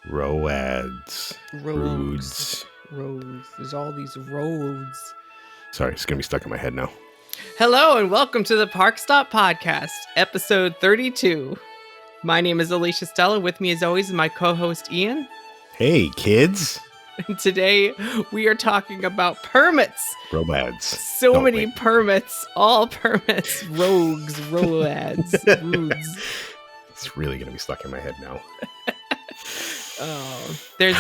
Roads. Roads. There's all these roads. Sorry, it's going to be stuck in my head now. Hello and welcome to the ParkStop podcast, episode 32. My name is Alicia Stella. With me, as always, is my co-host Ian. Hey, kids. And today we are talking about permits. Roads. So many permits. All permits. Rogues. Roads. Roads. It's really going to be stuck in my head now. Oh, there's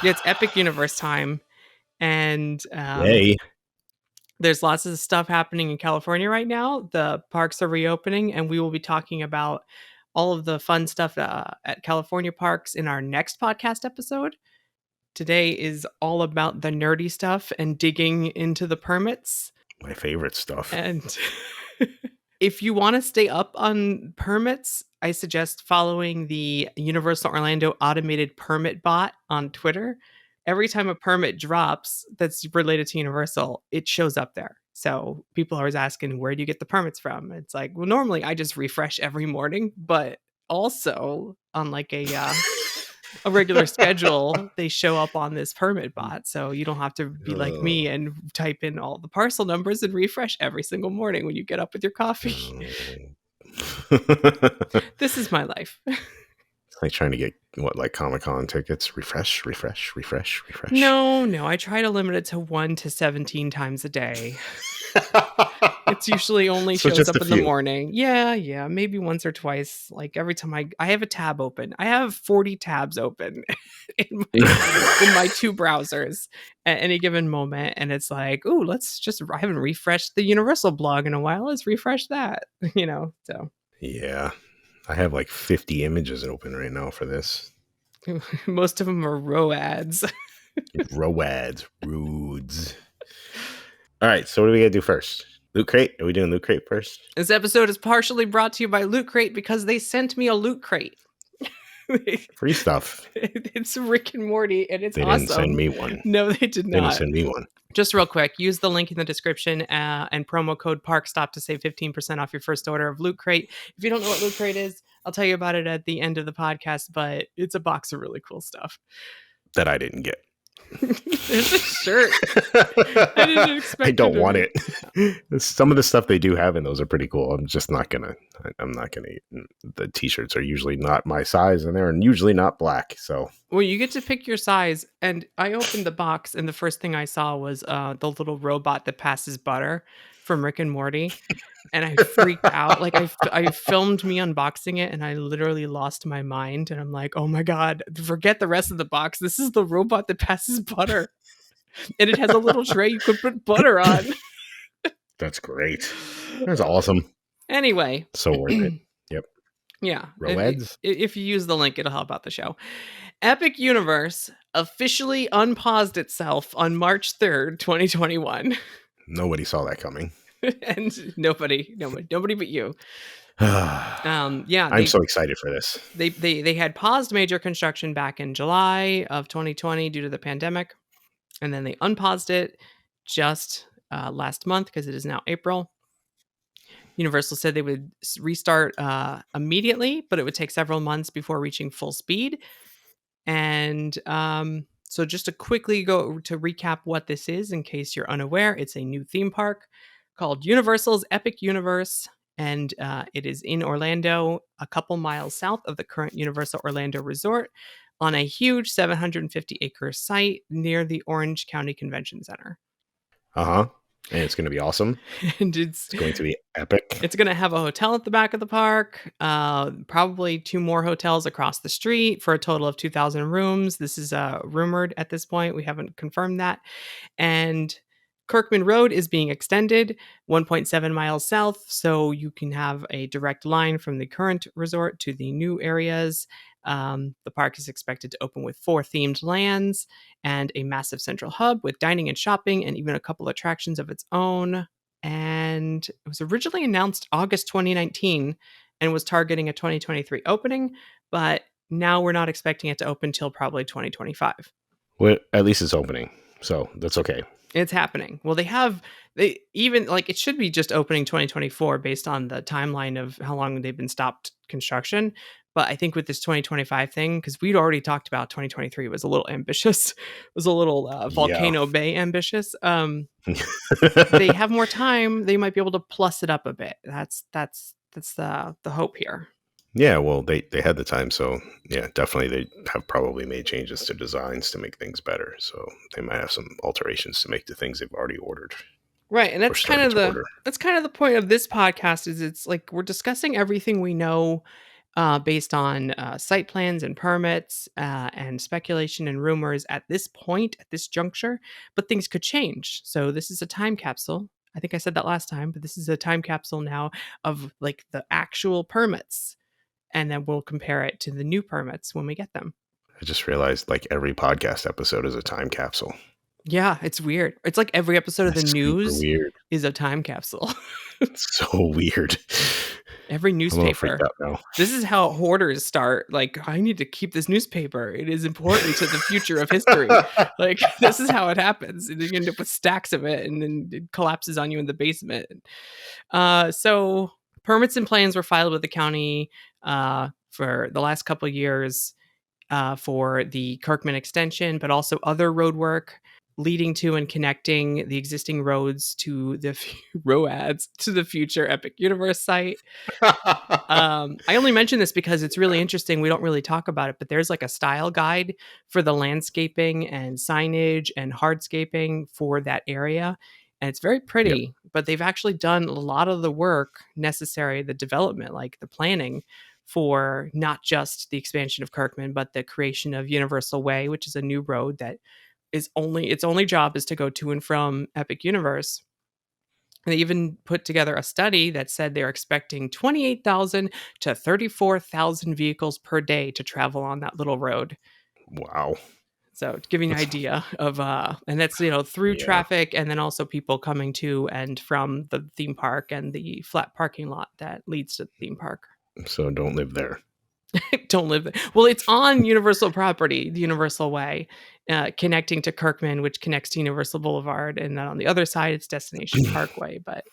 it's Epic Universe time, and Yay. there's lots of stuff happening in California right now. The parks are reopening, and we will be talking about all of the fun stuff at California parks in our next podcast episode. Today is all about the nerdy stuff and digging into the permits. My favorite stuff. And if you want to stay up on permits, I suggest following the Universal Orlando automated permit bot on Twitter. Every time a permit drops that's related to Universal, it shows up there. So people are always asking, where do you get the permits from? It's like, well, normally I just refresh every morning, but also on like a regular schedule, they show up on this permit bot. So you don't have to be like me and type in all the parcel numbers and refresh every single morning when you get up with your coffee. This is my life. It's like trying to get like Comic-Con tickets. Refresh. No. I try to limit it to 1 to 17 times a day. It's usually only shows up in the morning. Yeah. Maybe once or twice. Like every time I have a tab open. I have 40 tabs open in my two browsers at any given moment. And it's like, ooh, I haven't refreshed the Universal blog in a while. Let's refresh that, so. Yeah. I have like 50 images open right now for this. Most of them are roads. Roads. All right. So what do we got to do first? Loot Crate? Are we doing Loot Crate first? This episode is partially brought to you by Loot Crate because they sent me a Loot Crate. Free stuff. It's Rick and Morty, and it's awesome. They didn't send me one. No, they did not. They didn't send me one. Just real quick, use the link in the description and promo code ParkStop to save 15% off your first order of Loot Crate. If you don't know what Loot Crate is, I'll tell you about it at the end of the podcast, but it's a box of really cool stuff. That I didn't get. There's a shirt. I didn't expect I don't want it. Some of the stuff they do have in those are pretty cool. I'm not gonna eat. The t-shirts are usually not my size and they're usually not black. So well, you get to pick your size. And I opened the box and the first thing I saw was the little robot that passes butter from Rick and Morty. And I freaked out. Like I filmed me unboxing it and I literally lost my mind. And I'm like, oh my God, forget the rest of the box. This is the robot that passes butter. And it has a little tray you could put butter on. That's great. That's awesome. Anyway. So worth it. Yep. Yeah. Roads? If you use the link, it'll help out the show. Epic Universe officially unpaused itself on March 3rd, 2021. Nobody saw that coming. And nobody but you. I'm so excited for this. They had paused major construction back in July of 2020 due to the pandemic, and then they unpaused it just last month because it is now April. Universal said they would restart immediately, but it would take several months before reaching full speed. And so just to quickly go to recap what this is, in case you're unaware, it's a new theme park called Universal's Epic Universe, and it is in Orlando, a couple miles south of the current Universal Orlando Resort, on a huge 750-acre site near the Orange County Convention Center. And it's going to be awesome. And it's going to be epic. It's going to have a hotel at the back of the park, probably 2 more hotels across the street for a total of 2,000 rooms. This is rumored at this point. We haven't confirmed that. And Kirkman Road is being extended 1.7 miles south, so you can have a direct line from the current resort to the new areas. The park is expected to open with 4 themed lands and a massive central hub with dining and shopping and even a couple attractions of its own. And it was originally announced August 2019 and was targeting a 2023 opening, but now we're not expecting it to open till probably 2025. Well, at least it's opening, so that's okay. It's happening. Well, it should be just opening 2024 based on the timeline of how long they've been stopped construction. But I think with this 2025 thing, because we'd already talked about 2023 was a little ambitious, it was a little Yeah. Volcano Bay ambitious. They have more time. They might be able to plus it up a bit. That's the hope here. Yeah, well, they had the time, so yeah, definitely they have probably made changes to designs to make things better. So they might have some alterations to make to things they've already ordered Right, and or started to order. that's kind of the point of this podcast is it's like we're discussing everything we know based on site plans and permits and speculation and rumors at this point, at this juncture, but things could change. So this is a time capsule. I think I said that last time, but this is a time capsule now of like the actual permits, and then we'll compare it to the new permits when we get them. I just realized like every podcast episode is a time capsule. Yeah, it's weird. It's like every episode of the That's super news weird. is a time capsule. It's so weird. Every I'm a little freaked newspaper. out now. This is how hoarders start. Like, I need to keep this newspaper. It is important to the future of history. Like, this is how it happens. And you end up with stacks of it, and then it collapses on you in the basement. So, permits and plans were filed with the county for the last couple of years for the Kirkman extension, but also other road work leading to and connecting the existing roads to the ROADs to the future Epic Universe site. I only mention this because it's really interesting. We don't really talk about it, but there's like a style guide for the landscaping and signage and hardscaping for that area. And it's very Yep. pretty, but they've actually done a lot of the work necessary, the development, like the planning for not just the expansion of Kirkman, but the creation of Universal Way, which is a new road that is only its only job is to go to and from Epic Universe. They even put together a study that said they're expecting 28,000 to 34,000 vehicles per day to travel on that little road. Wow. So to give you an That's idea of and that's through yeah. traffic and then also people coming to and from the theme park and the flat parking lot that leads to the theme park. So don't live there. Don't live there. Well, it's on Universal property, the Universal Way, connecting to Kirkman, which connects to Universal Boulevard, and then on the other side, it's Destination Parkway. But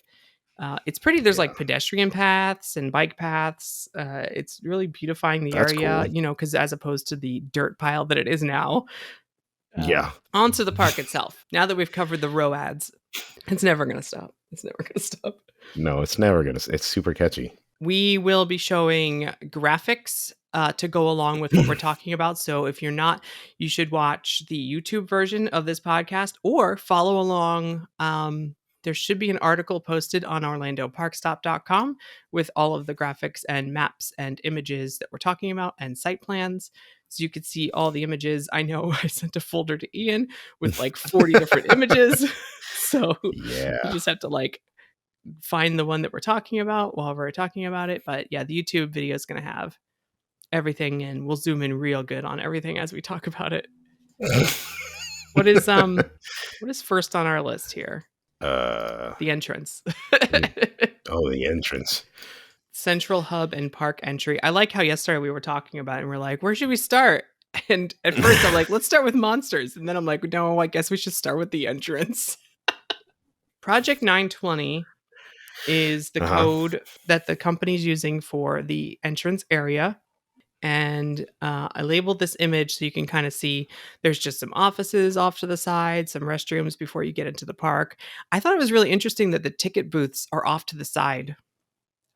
it's pretty. There's Yeah. like pedestrian paths and bike paths. It's really beautifying the That's area, cool. because as opposed to the dirt pile that it is now. Yeah. Onto the park itself. Now that we've covered the ROADs, it's never going to stop. It's never going to stop. No, it's never gonna. It's super catchy. We will be showing graphics to go along with what we're talking about. So if you're not, you should watch the YouTube version of this podcast or follow along. There should be an article posted on OrlandoParkStop.com with all of the graphics and maps and images that we're talking about and site plans. So you could see all the images. I know I sent a folder to Ian with like 40 different images. So you Yeah. just have to like find the one that we're talking about while we're talking about it. But yeah, the YouTube video is going to have everything and we'll zoom in real good on everything as we talk about it. What is first on our list here? The entrance. Oh, the entrance. Central hub and park entry. I like how yesterday we were talking about it and we're like, where should we start? And at first I'm like, let's start with monsters. And then I'm like, no, I guess we should start with the entrance. Project 920 is the code that the company's using for the entrance area. And I labeled this image so you can kind of see there's just some offices off to the side, some restrooms before you get into the park. I thought it was really interesting that the ticket booths are off to the side.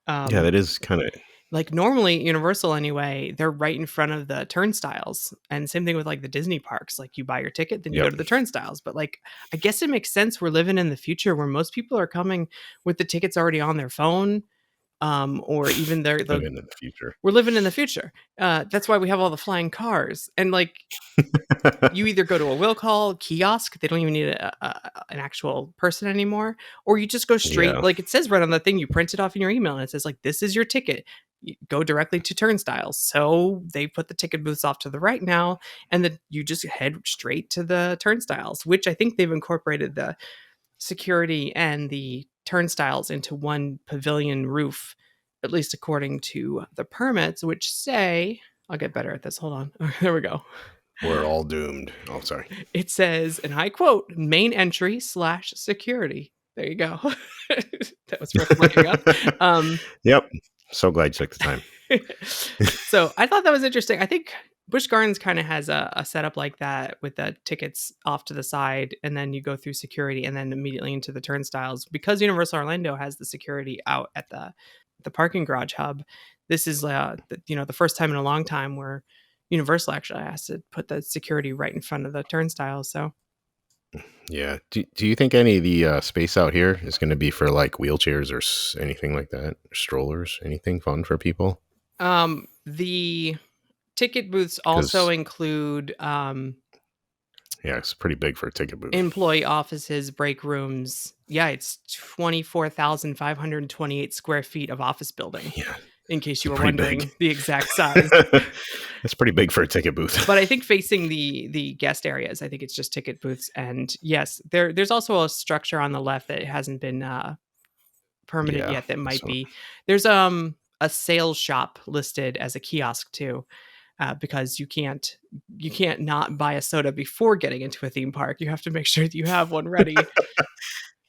Yeah, that is kind of Like normally Universal anyway, they're right in front of the turnstiles. And same thing with like the Disney parks. Like you buy your ticket, then you go yep. to the turnstiles. But like I guess it makes sense. We're living in the future where most people are coming with the tickets already on their phone. Or even Living in the future. we're living in the future. That's why we have all the flying cars. And like you either go to a will call kiosk, they don't even need an actual person anymore, or you just go straight, Yeah. like it says right on the thing, you print it off in your email and it says like, this is your ticket. You go directly to turnstiles. So they put the ticket booths off to the right now, and then you just head straight to the turnstiles, which I think they've incorporated the security and the turnstiles into one pavilion roof, at least according to the permits, which say, I'll get better at this. Hold on. Okay, there we go. We're all doomed. Oh, sorry. It says, and I quote, main entry / security. There you go. That was worth looking up. Yep. So glad you took the time. So I thought that was interesting. I think Busch Gardens kind of has a setup like that with the tickets off to the side, and then you go through security, and then immediately into the turnstiles. Because Universal Orlando has the security out at the parking garage hub, this is the first time in a long time where Universal actually has to put the security right in front of the turnstiles. So Yeah. Do you think any of the space out here is going to be for like wheelchairs or anything like that? Strollers? Anything fun for people? the ticket booths also Because include yeah, it's pretty big for a ticket booth. employee offices, break rooms. Yeah, it's 24,528 square feet of office building, Yeah, in case it's you were pretty big. wondering the exact size. That's pretty big for a ticket booth. But I think facing the guest areas, I think it's just ticket booths. And yes, there's also a structure on the left that hasn't been permitted Yeah. yet that might So, be. There's a sales shop listed as a kiosk too. Because you can't not buy a soda before getting into a theme park. You have to make sure that you have one ready.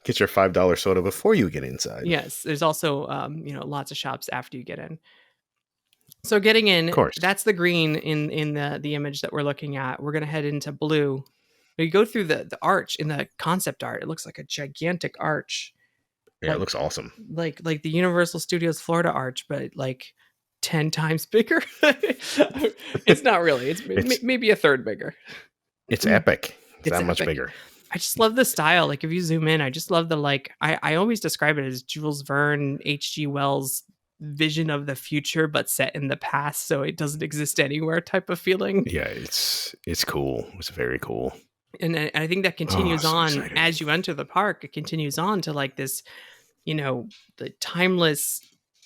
get your $5 soda before you get inside. Of Yes, there's also lots of shops after you get in. So getting in, course. that's the green in the image that we're looking at. We're gonna head into blue. You go through the arch in the concept art. It looks like a gigantic arch, Yeah, it like looks awesome. like the Universal Studios Florida arch, but like 10 times bigger. It's not really. It's It's maybe a third bigger. it's epic. It's It's that much epic. bigger. I just love the style. Like if you zoom in, I just love the I always describe it as Jules Verne, H.G. Wells vision of the future, but set in the past, so it doesn't exist anywhere type of feeling. Yeah, it's cool. It's very cool. And I think that Oh, continues so on excited. as you enter the park. It continues on to like this, the timeless.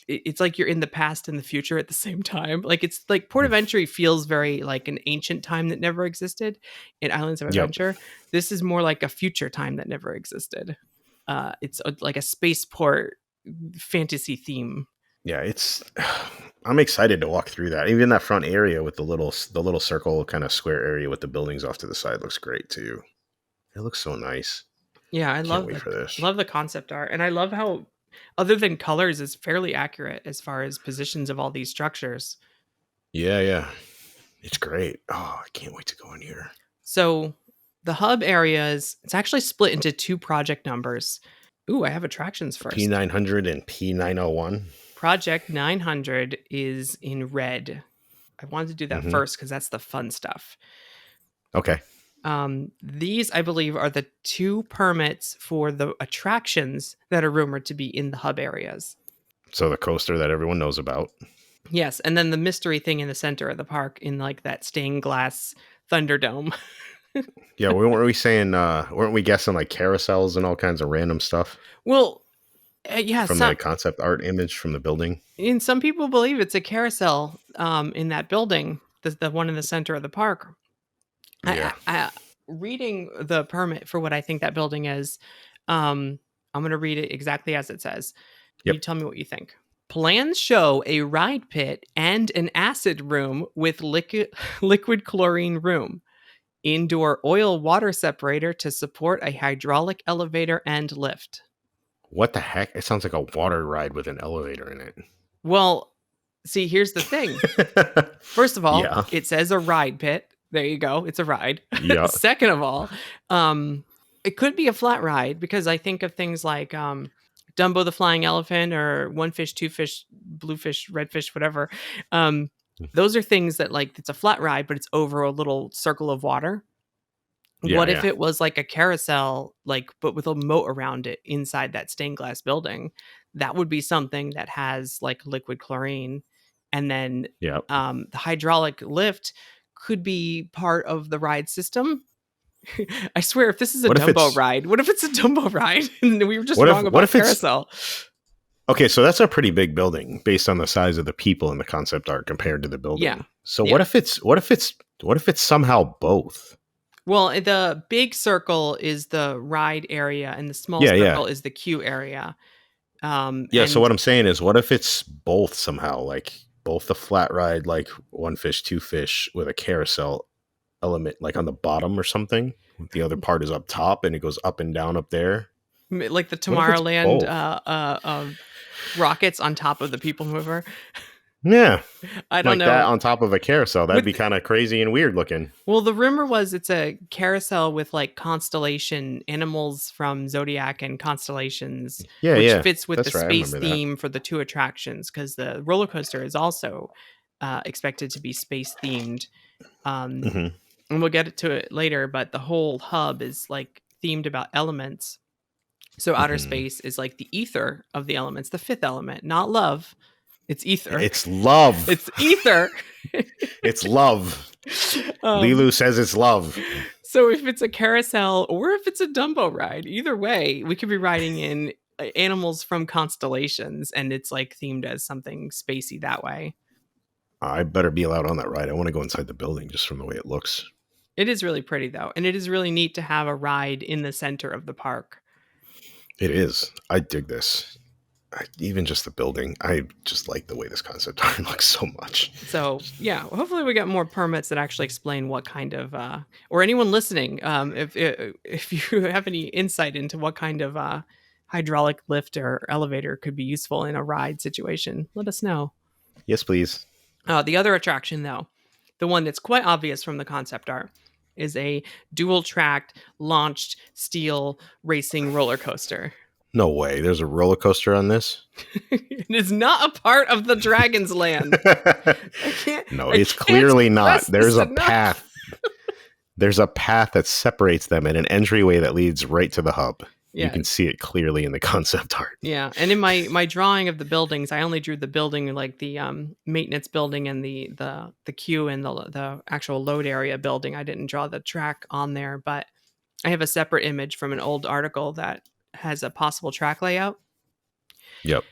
It's like you're in the past and the future at the same time. Like it's like Port of Entry feels very like an ancient time that never existed in Islands of Yep. Adventure. This is more like a future time that never existed. It's like a spaceport fantasy theme. Yeah, it's I'm excited to walk through that. Even that front area with the little circle kind of square area with the buildings off to the side looks great too. It looks so nice. Yeah, I Can't love wait the for this. love the concept art, and I love how, other than colors, is fairly accurate as far as positions of all these structures. Yeah, yeah. It's great. Oh, I can't wait to go in here. So the hub areas, it's actually split into two project numbers. Ooh, I have attractions first. P900 and P901. Project 900 is in red. I wanted to do that Mm-hmm. first because that's the fun stuff. Okay. These, I believe, are the two permits for the attractions that are rumored to be in the hub areas. So the coaster that everyone knows about. Yes, and then the mystery thing in the center of the park in like that stained glass Thunderdome. Yeah, weren't we saying weren't we guessing like carousels and all kinds of random stuff Well, yeah, from the concept art image from the building? and some people believe it's a carousel in that building, the one in the center of the park. Yeah. Reading the permit for what I think that building is, I'm going to read it exactly as it says. You Yep. tell me what you think. Plans show a ride pit and an acid room with liquid chlorine room, indoor oil water separator to support a hydraulic elevator and lift. What the heck? It sounds like a water ride with an elevator in it. Well, see, here's the thing. First of all, Yeah. it says a ride pit. There you go. It's a ride. Yeah. Second of all, it could be a flat ride because I think of things like Dumbo the Flying Elephant or One Fish, Two Fish, Blue Fish, Red Fish, whatever. Those are things that like it's a flat ride, but it's over a little circle of water. Yeah, What if yeah. it was like a carousel, like but with a moat around it inside that stained glass building? That would be something that has like liquid chlorine, and then Yep. the hydraulic lift could be part of the ride system. I swear, if this is a What if Dumbo it's ride, what if it's a Dumbo ride and we were just what if wrong what about if it's carousel? okay, so that's a pretty big building based on the size of the people in the concept art compared to the building. Yeah. So Yeah. what if it's somehow both? Well, the big circle is the ride area, and the small Yeah, yeah. circle is the queue area. Yeah, so And what I'm saying is what if it's both somehow, like both the flat ride, like One Fish, Two Fish with a carousel element like on the bottom or something. The other part is up top and it goes up and down up there. like the What if it's Tomorrowland both? rockets on top of the People Mover. Yeah, I don't like that know. on top of a carousel. That'd With be kind of crazy and weird looking. Well, the rumor was it's a carousel with like constellation animals from zodiac and constellations, Yeah, which yeah, fits with the that's right. I space remember that. theme for the two attractions because the roller coaster is also expected to be space themed. Um, Hmm. and we'll get to it later, but the whole hub is like themed about elements. So outer Hmm. space is like the ether of the elements, the fifth element, not love. It's ether. It's love. It's ether. It's love. um, Lilu says it's love. So if it's a carousel or if it's a Dumbo ride, either way, we could be riding in animals from constellations and it's like themed as something spacey that way. I better be allowed on that ride. I want to go inside the building just from the way it looks. It is really pretty though, and it is really neat to have a ride in the center of the park. It is. I dig this. Even just the building. I just like the way this concept art looks so much. So yeah, hopefully we get more permits that actually explain what kind of or anyone listening, if you have any insight into what kind of hydraulic lift or elevator could be useful in a ride situation, let us know. Yes, please. The other attraction, though, the one that's quite obvious from the concept art, is a dual tracked, launched steel racing roller coaster. No way. There's a roller coaster on this. It is not a part of the Dragon's Land. No, I it's can't clearly not. stress There's this a enough. path. There's a path that separates them and an entryway that leads right to the hub. You Yeah, can see it clearly in the concept art. yeah. And in my drawing of the buildings, I only drew the building like the maintenance building and the queue and the actual load area building. I didn't draw the track on there, but I have a separate image from an old article that has a possible track layout. Yep.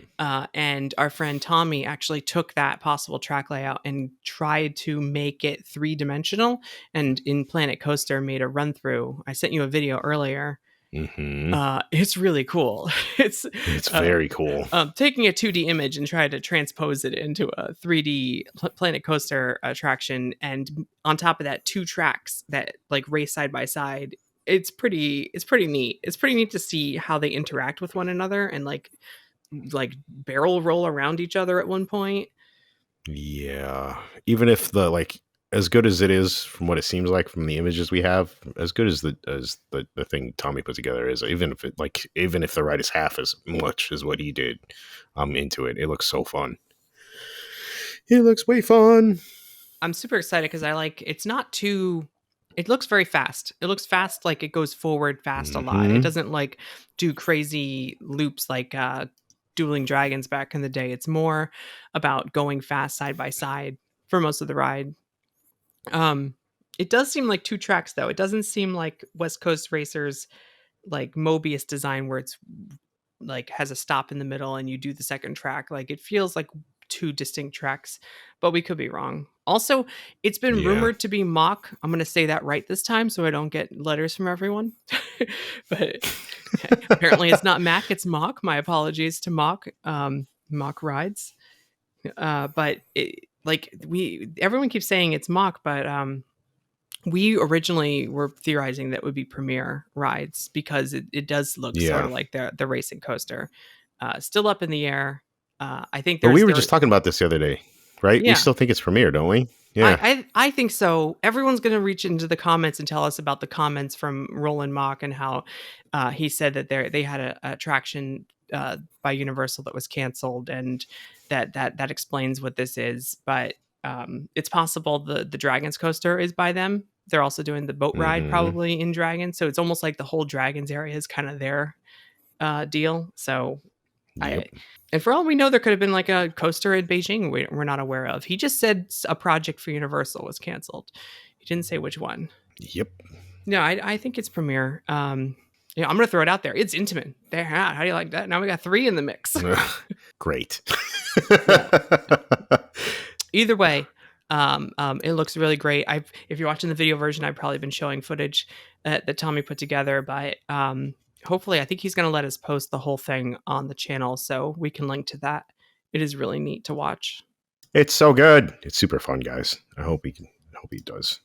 And our friend Tommy actually took that possible track layout and tried to make it 3 dimensional. And in Planet Coaster, made a run through. I sent you a video earlier. Hmm. It's really cool. It's It's very cool. taking a 2D image and trying to transpose it into a 3D Planet Coaster attraction, and on top of that, 2 tracks that like race side by side. It's pretty neat. It's pretty neat to see how they interact with one another and like barrel roll around each other at one point. Yeah. Even if the like as good as it is from what it seems like from the images we have, as good as the thing Tommy put together is, even if the ride is half as much as what he did, I'm into it. It looks so fun. It looks way fun. I'm super excited because I like it's not too. It looks very fast. It looks fast, like it goes forward fast a lot. It Hmm. doesn't like do crazy loops like Dueling Dragons back in the day. It's more about going fast side by side for most of the ride. Um, it does seem like 2 tracks though. It doesn't seem like West Coast Racers like Mobius design where it's like has a stop in the middle and you do the second track. Like it feels like 2 distinct tracks, but we could be wrong. Also, it's been Yeah. rumored to be mock. I'm going to say that right this time so I don't get letters from everyone. But apparently it's not Mac, it's mock. My apologies to mock rides. But like everyone keeps saying it's mock, but we originally were theorizing that would be premiere rides because it does look sort Yeah. of like the racing coaster. Still up in the air. I think But we there's were there. just talking about this the other day, right? We Yeah, still think it's premiere, don't we? Yeah. I think so. Everyone's going to reach into the comments and tell us about the comments from Roland Mock and how he said that they had a attraction by Universal that was canceled, and that explains what this is. But it's possible the Dragons coaster is by them. They're also doing the boat ride Hmm. probably in Dragons, so it's almost like the whole Dragons area is kind of their deal. So I Yep. and for all we know, there could have been like a coaster in Beijing we're not aware of. He just said a project for Universal was canceled. He didn't say which one. Yep. No, I think it's premiere. Yeah, I'm gonna throw it out there. It's Intamin. There, how do you like that? Now we got 3 in the mix. Great. Yeah. Either way, it looks really great. If you're watching the video version, I've probably been showing footage that Tommy put together, but hopefully, I think he's going to let us post the whole thing on the channel so we can link to that. It is really neat to watch. It's so good. It's super fun, guys. I hope he does.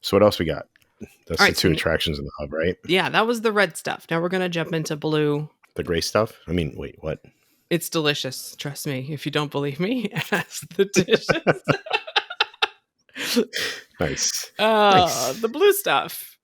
So what else we got? All That's the right, two so attractions in the hub, right? yeah, that was the red stuff. Now we're going to jump into blue. The gray stuff. I mean, wait, what? It's delicious, trust me. If you don't believe me, ask the dishes. Nice. Nice. The blue stuff.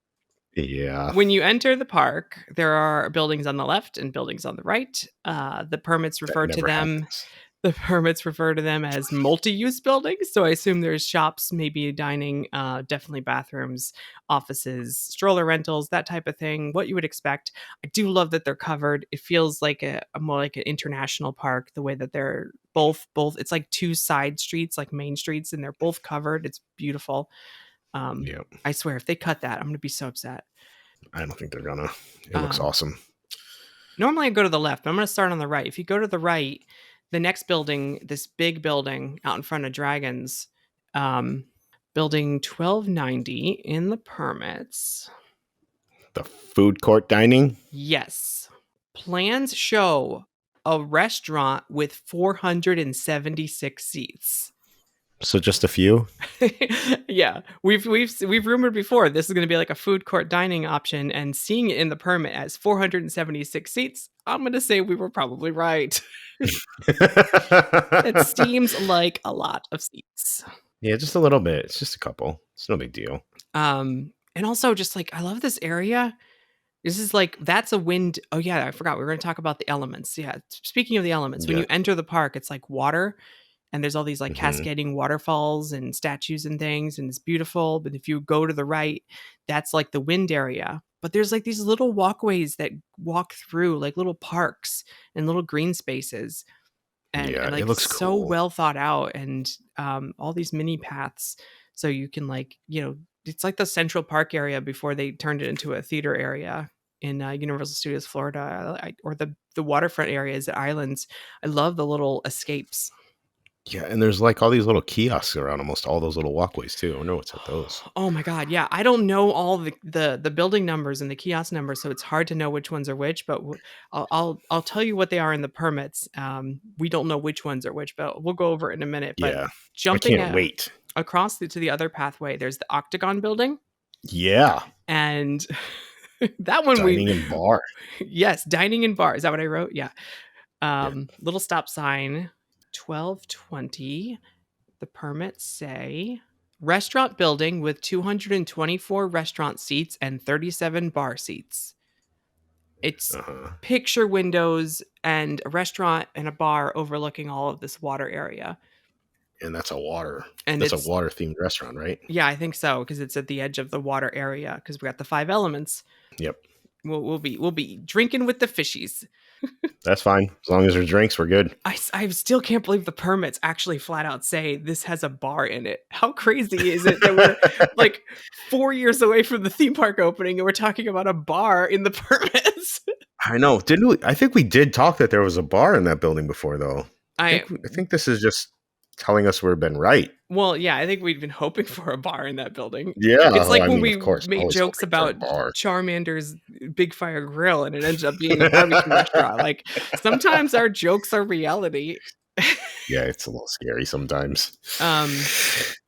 Yeah, When you enter the park, there are buildings on the left and buildings on the right. The permits that refer to never them happens. The permits refer to them as multi-use buildings, so I assume there's shops, maybe dining, definitely bathrooms, offices, stroller rentals, that type of thing, what you would expect. I do love that they're covered. It feels like a more like an international park, the way that they're both it's like two side streets, like main streets, and they're both covered. It's beautiful. Yep. I swear, if they cut that, I'm gonna be so upset. I don't think they're gonna. It looks Um, awesome. Normally I go to the left, but I'm gonna start on the right. If you go to the right, the next building, this big building out in front of Dragons, um, building 1290 in the permits. The food court dining. Yes. Plans show a restaurant with 476 seats. So just a few. Yeah, we've rumored before this is going to be like a food court dining option, and seeing it in the permit as 476 seats, I'm going to say we were probably right. That seems like a lot of seats. Yeah, just a little bit. It's just a couple. It's no big deal. And also just like I love this area. This is like that's a wind. Oh yeah, I forgot we were going to talk about the elements. Yeah, speaking of the elements, when Yeah. you enter the park, it's like water, and there's all these like Hmm. cascading waterfalls and statues and things, and it's beautiful. But if you go to the right, that's like the wind area. But there's like these little walkways that walk through, like little parks and little green spaces, and Yeah, it like looks so cool. well thought out, and all these mini paths, so you can like it's like the Central Park area before they turned it into a theater area in Universal Studios Florida, or the waterfront areas at Islands. I love the little escapes. Yeah, and there's like all these little kiosks around almost all those little walkways too. I wonder what's at those. Oh my god, yeah, I don't know all the building numbers and the kiosk numbers, so it's hard to know which ones are which, but I'll tell you what they are in the permits. We don't know which ones are which, but we'll go over it in a minute. But Yeah, I jumping can't wait. across to the other pathway, there's the Octagon building, Yeah, and that one we dining and bar. yes, dining and bar. Is that what I wrote? Yeah. Yeah. Little stop sign, 1220. The permits say restaurant building with 224 restaurant seats and 37 bar seats. It's Uh-huh. picture windows and a restaurant and a bar overlooking all of this water area. And that's a water. And That's a it's, water themed restaurant, right? yeah, I think so, because it's at the edge of the water area, because we got the five elements. Yep. We'll be drinking with the fishies. That's fine. As long as there's drinks, we're good. I still can't believe the permits actually flat out say this has a bar in it. How crazy is it that we're like 4 years away from the theme park opening and we're talking about a bar in the permits? I know. Didn't we? I think we did talk that there was a bar in that building before, though. I I think this is just telling us we've been right. Well, yeah, I think we've been hoping for a bar in that building. Yeah. It's Well, like I when mean, of we course, made always jokes hoping for a about bar. Charmander's Big Fire Grill and it ended up being a barbecue restaurant. Like sometimes our jokes are reality. Yeah, it's a little scary sometimes. Um,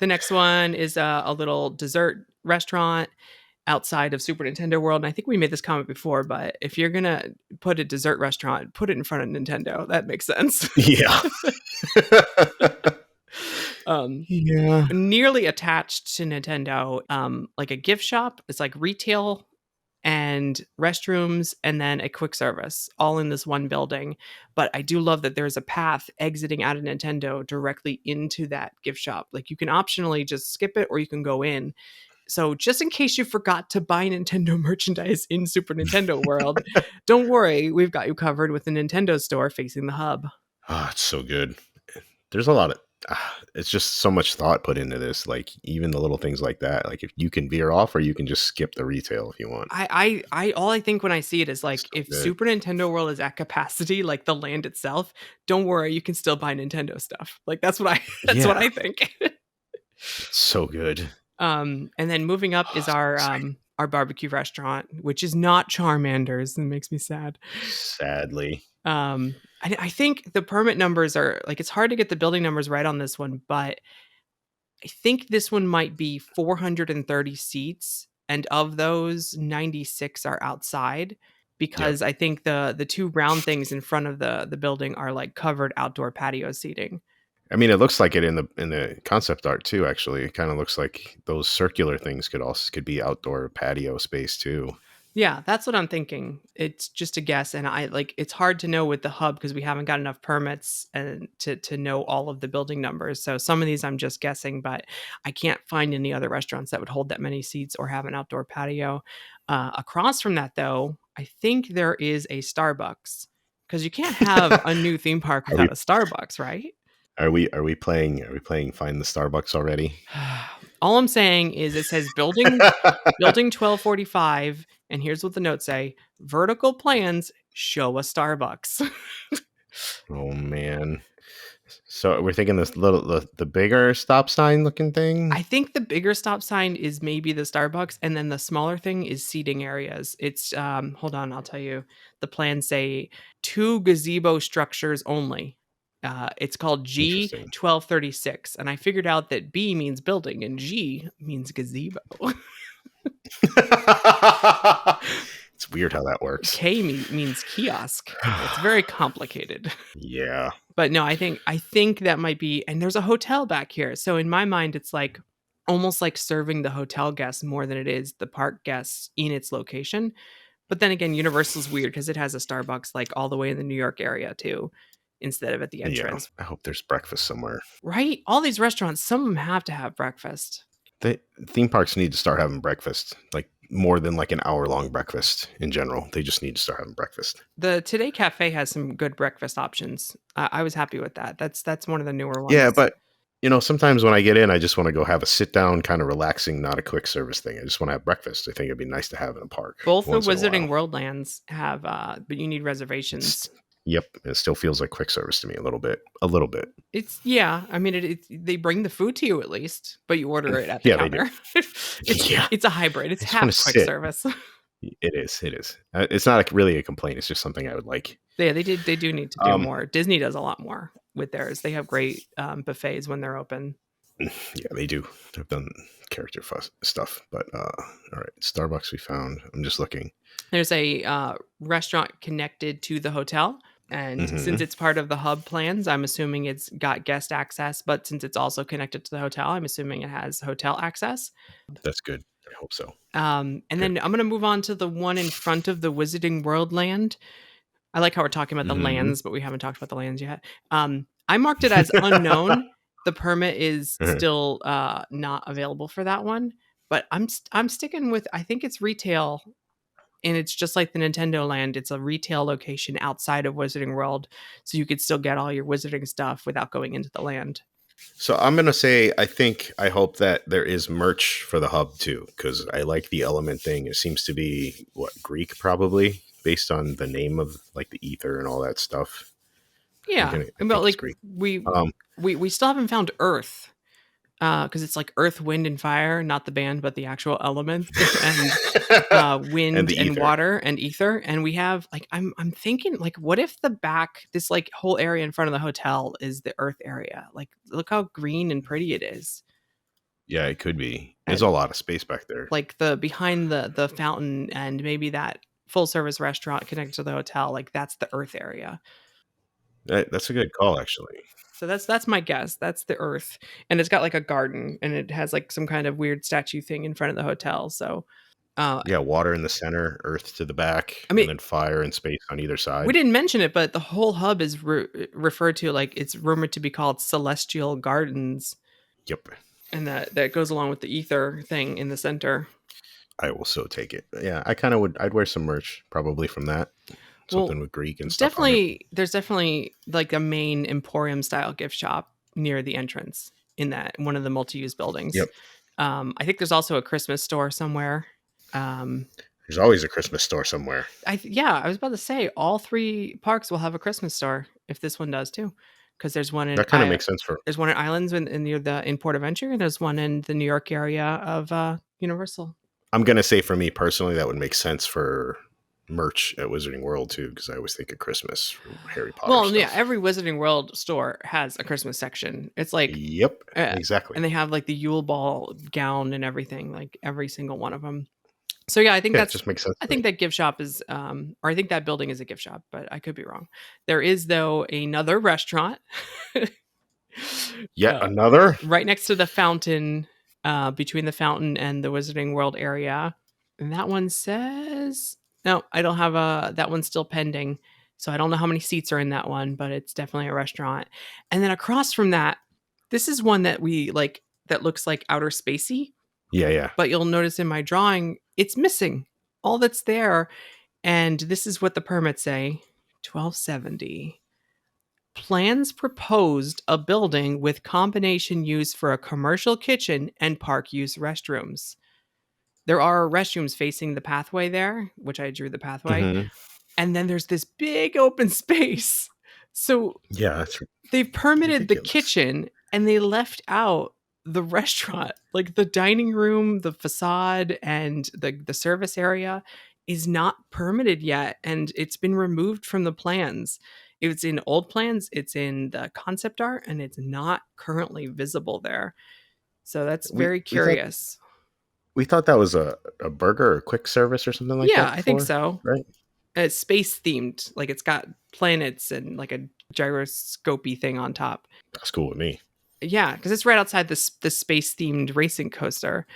the next one is a little dessert restaurant outside of Super Nintendo World. And I think we made this comment before, but if you're gonna put a dessert restaurant, put it in front of Nintendo. That makes sense. Yeah. um, Yeah. Nearly attached to Nintendo, like a gift shop. It's like retail and restrooms and then a quick service all in this one building. But I do love that there's a path exiting out of Nintendo directly into that gift shop. Like you can optionally just skip it or you can go in. So just in case you forgot to buy Nintendo merchandise in Super Nintendo World, don't worry, we've got you covered with the Nintendo store facing the hub. Oh, it's so good. There's a lot of it's just so much thought put into this. Like even the little things like that. Like if you can veer off, or you can just skip the retail if you want. I all I think when I see it is like So if good. Super Nintendo World is at capacity, like the land itself, don't worry, you can still buy Nintendo stuff. Like that's what I that's what Yeah, I think. it's so good. And then moving up Oh, is so exciting. our barbecue restaurant, which is not Charmander's, and makes me sad. Sadly, I think the permit numbers are like it's hard to get the building numbers right on this one, but I think this one might be 430 seats, and of those, 96 are outside. Yep. because I think the two round things in front of the building are like covered outdoor patio seating. I mean, it looks like it in the concept art too. Actually, it kind of looks like those circular things could be outdoor patio space too. Yeah, that's what I'm thinking. It's just a guess, and I like it's hard to know with the hub because we haven't got enough permits and to know all of the building numbers. So some of these I'm just guessing, but I can't find any other restaurants that would hold that many seats or have an outdoor patio. Across from that, though, I think there is a Starbucks because you can't have a new theme park Are we without a Starbucks, right? are we playing Find the Starbucks already? All I'm saying is it says building 1245, and here's what the notes say: vertical plans show a Starbucks. Oh man. So we're thinking this little the bigger stop sign looking thing. I think the bigger stop sign is maybe the Starbucks, and then the smaller thing is seating areas. It's hold on, I'll tell you. The plans say two gazebo structures only. It's called Interesting. G1236, and I figured out that B means building and G means gazebo. It's weird how that works. Means kiosk. It's very complicated. Yeah. But no, I think that might be, and there's a hotel back here. So in my mind it's like almost like serving the hotel guests more than it is the park guests in its location. But then again, Universal's weird because it has a Starbucks like all the way in the New York area too, instead of at the Yeah. entrance. I hope there's breakfast somewhere. Right? All these restaurants, some of them have to have breakfast. The theme parks need to start having breakfast, like more than like an hour long breakfast in general. They just need to start having breakfast. The Today Cafe has some good breakfast options. I was happy with that. That's one of the newer Yeah, ones. but sometimes when I get in, I just want to go have a sit down, kind of relaxing, not a quick service thing. I just want to have breakfast. I think it'd be nice to have in a park Both the once in a while. Wizarding World lands have, but you need It's reservations. Yep, it still feels like quick service to me a little bit. A little bit. It's yeah. I mean, they bring the food to you at least, but you order it at the Yeah, they do. counter. it's Yeah, it's a hybrid. It's I just want half to quick sit. service. It is. It is. It's not like really a complaint. It's just something I would like. Yeah, they do need to do Um, more. Disney does a lot more with theirs. They have great buffets when they're open. yeah, they do. They've done character stuff, but all right. Starbucks we found. I'm just looking. There's a restaurant connected to the hotel. And since Hmm. it's part of the hub plans, I'm assuming it's got guest access. But since it's also connected to the hotel, I'm assuming it has hotel access. That's good. I hope so. And Good. then I'm going to move on to the one in front of the Wizarding World land. I like how we're talking about the Hmm. lands, but we haven't talked about the lands yet. I marked it as unknown. The permit is still not available for that one, but I'm sticking with. I think it's retail, and it's just like the Nintendo Land. It's a retail location outside of Wizarding World, so you could still get all your wizarding stuff without going into the land. So I'm gonna say I hope that there is merch for the hub too, because I like the element thing. It seems to be what Greek probably based on the name of like the ether and all that stuff. Yeah, I but think it's like Greek. we Um, we still haven't found Earth because it's like Earth, Wind, and Fire, not the band, but the actual elements, and and wind the and ether. water and ether. And we have like I'm thinking like, what if the back this like whole area in front of the hotel is the Earth area? Like, look how green and pretty it is. Yeah, it could be. There's And a lot of space back there. like the behind the fountain and maybe that full service restaurant connected to the hotel, like that's the Earth area. That's a good call, actually. So that's my guess. That's the Earth, and it's got like a garden, and it has like some kind of weird statue thing in front of the hotel. So, uh, Yeah, water in the center, earth to the back, I and mean, then fire and space on either we side. didn't mention it, but the whole hub is referred to like it's rumored to be called Celestial Gardens, Yep, and that goes along with the ether thing in the center. I will so take it. Yeah, I kind of would. I'd wear some merch probably from that. Well, Something with Greek and stuff on it. there's definitely like a main Emporium style gift shop near the entrance in that one of the multi-use buildings. Yep. I think there's also a Christmas store somewhere. Um, There's always a Christmas store somewhere. yeah, I was about to say all three parks will have a Christmas store if this one does too, because That kind of makes sense for. there's one in Islands near the in Port Adventure, and there's one in the New York area of Universal. I'm gonna say for me personally, that would make sense for merch at Wizarding World too, because I always think of Christmas for Harry Potter Well, yeah, stuff. every Wizarding World store has a Christmas section. It's like, Yep, uh, exactly. and they have like the Yule Ball gown and everything, like every single one of them. So yeah, I think Yeah, it that's just makes sense I to think me. that gift shop is or I think that building is a gift shop, but I could be wrong. There is though another restaurant Yet uh, another? right next to the fountain, between the fountain and the Wizarding World area. And that one says no, I don't have a that one's still pending. So I don't know how many seats are in that one, but it's definitely a restaurant. And then across from that, this is one that we like that looks like outer spacey, Yeah, yeah. but you'll notice in my drawing it's missing. All that's there, and this is what the permits say. 1270. Plans proposed a building with combination use for a commercial kitchen and park use restrooms. There are restrooms facing the pathway there, which I drew the pathway. Mhm. And then there's this big open space. So Yeah, that's they've permitted the ridiculous. kitchen and they left out the restaurant. Like the dining room, the facade, and the service area is not permitted yet. And it's been removed from the plans. It's in old plans, it's in the concept art, and it's not currently visible there. So that's We very we thought curious. we thought that was a burger or quick service or something like Yeah, that I think before, so. right? It's space themed. Like it's got planets and like a gyroscopy thing on top. That's cool with me. Yeah, because it's right outside this space themed racing coaster.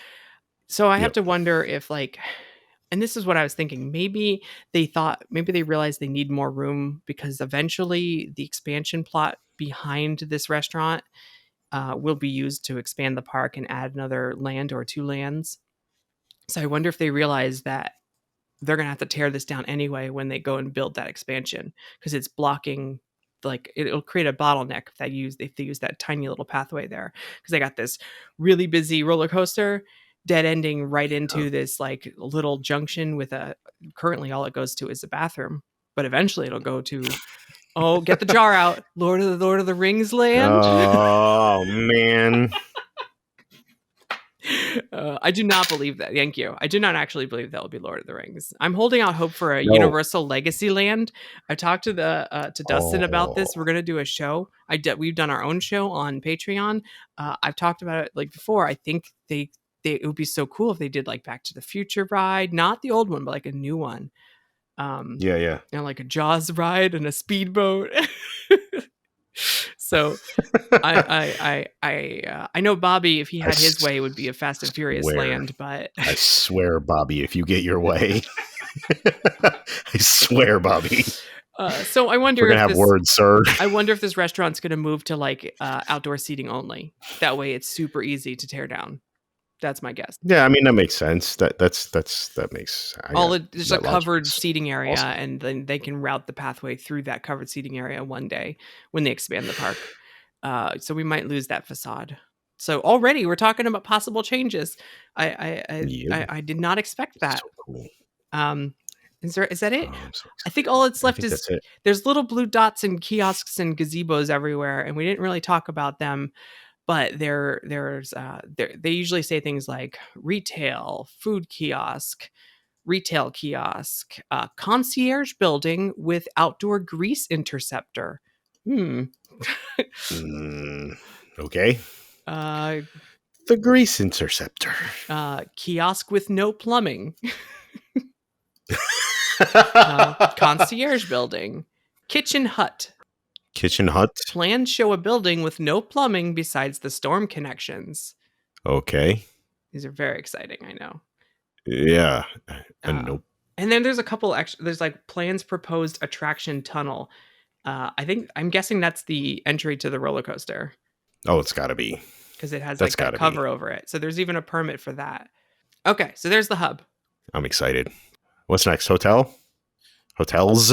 So I have Yep. to wonder if like, and this is what I was thinking. Maybe they realized they need more room because eventually the expansion plot behind this restaurant will be used to expand the park and add another land or two lands. So I wonder if they realize that they're going to have to tear this down anyway when they go and build that expansion because it's blocking, like it'll create a bottleneck if they use that tiny little pathway there, because they got this really busy roller coaster dead ending right Uh, into this like little junction with a currently all it goes to is the bathroom, but eventually it'll go to, oh, get the jar out, Lord of the Rings land. oh man. I do not believe that. Thank you. I do not actually believe that will be Lord of the Rings. I'm holding out hope for a No. Universal Legacy Land. I talked to Dustin about this. We're Oh. gonna do a show. We've done our own show on Patreon. I've talked about it like before. I think it would be so cool if they did like Back to the Future ride, not the old one, but like a new one. Um, Yeah, yeah. like a Jaws ride and a speedboat. So I know Bobby, if he I had his way, would be a Fast and Furious swear. land, but I swear, Bobby, if you get your way. I swear, Bobby. so We're gonna have words, sir. I wonder if this restaurant's going to move to like outdoor seating only. That way, it's super easy to tear down. That's my guess. Yeah, I mean that makes sense. That makes I got There's a that logic covered is seating area, awesome. and then they can route the pathway through that covered seating area one day when they expand the park. So we might lose that facade. So already we're talking about possible changes. Yep. I did not expect that. So cool. Um, is that it? I'm so I think excited. all that's I left think is that's it. there's little blue dots and kiosks and gazebos everywhere, and we didn't really talk about them. But they usually say things like retail, food kiosk, retail kiosk, concierge building with outdoor grease interceptor. Hmm. Mm, okay. uh, The grease interceptor. Kiosk with no plumbing. Concierge building. Kitchen hut. Kitchen hut. Plans show a building with no plumbing besides the storm connections. Okay. These are very exciting, I know. Yeah. Uh, Nope. and then there's a couple extra, there's like plans proposed attraction tunnel. I'm guessing that's the entry to the roller coaster Oh, it's got to be. because it has That's like got that to be. cover over it. So there's even a permit for that. Okay, so there's the hub. I'm excited. What's next? Hotel? Hotels?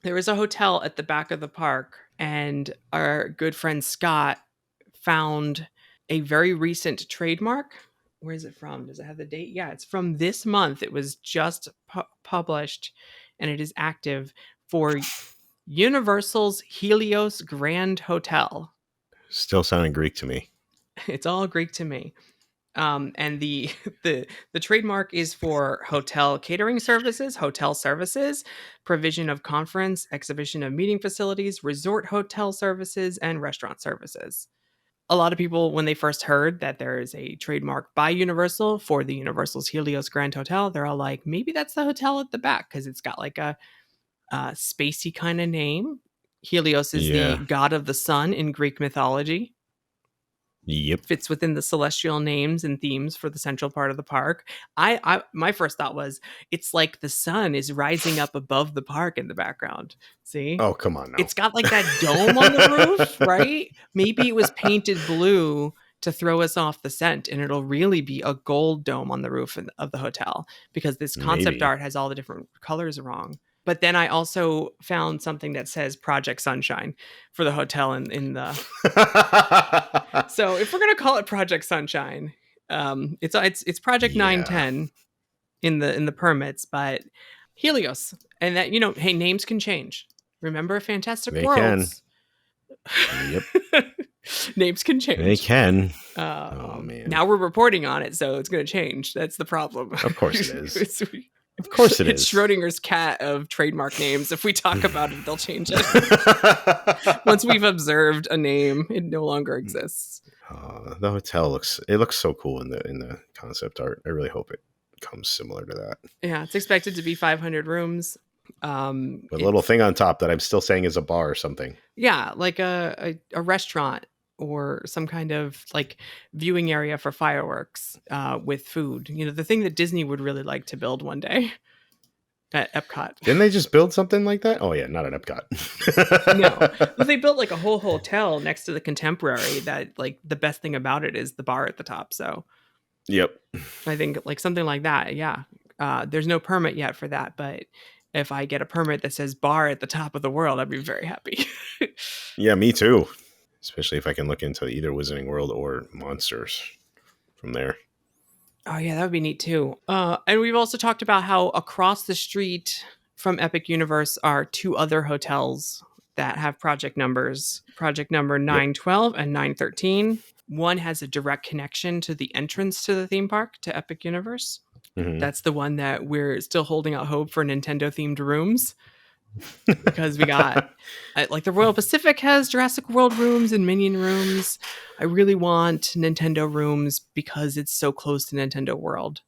There is a hotel at the back of the park, and our good friend Scott found a very recent trademark. Where is it from? Does it have the date? Yeah, it's from this month. It was just published and it is active for Universal's Helios Grand Hotel. Still sounding Greek to me. It's all Greek to me. And the trademark is for hotel catering services, hotel services, provision of conference, exhibition of meeting facilities, resort hotel services, and restaurant services. a lot of people, when they first heard that there is a trademark by Universal for the Universal's Helios Grand Hotel, they're all like, maybe that's the hotel at the back because it's got like a spacey kind of name. Helios is the Yeah. god of the sun in Greek mythology. Yep. Fits within the celestial names and themes for the central part of the park. I my first thought was it's like the sun is rising up above the park in the background. See? Oh, come on now. It's got like that dome on the roof, right? Maybe it was painted blue to throw us off the scent and it'll really be a gold dome on the roof of the hotel because this concept Maybe. art has all the different colors wrong. But then I also found something that says Project Sunshine for the hotel in the so if we're gonna call it Project Sunshine, it's Project Yeah. 910 in the permits, but Helios, and that hey, names can change. Remember Fantastic They can. Worlds? Yep. Names can They change. can. Oh man. Now we're reporting on it, so it's going to change. That's the problem. Of course it is. it's, Of course it it's is. Schrodinger's cat of trademark names. If we talk about it, they'll change it. Once we've observed a name, it no longer exists. The hotel looks so cool in the concept art. I really hope it comes similar to that. Yeah, it's expected to be 500 rooms. With a little It's thing on top that I'm still saying is a bar or something. yeah, like a restaurant or some kind of like viewing area for fireworks with food. The thing that Disney would really like to build one day at Epcot. Didn't they just build something like that? Oh yeah, not at No, Epcot. but they built like a whole hotel next to the Contemporary. That like the best thing about it is the bar at the top. So Yep. I think like something like that. Yeah, there's no permit yet for that, but if I get a permit that says bar at the top of the world, I'd be very happy. Yeah, me too. Especially if I can look into either Wizarding World or Monsters from there. Oh yeah, that would be neat too. And we've also talked about how across the street from Epic Universe are two other hotels that have project numbers. Project number Yep. 912 and 913. One has a direct connection to the entrance to the theme park to Epic Universe. Hmm. That's the one that we're still holding out hope for Nintendo themed rooms because we got like the Royal Pacific has Jurassic World rooms and Minion rooms. I really want Nintendo rooms because it's so close to Nintendo World.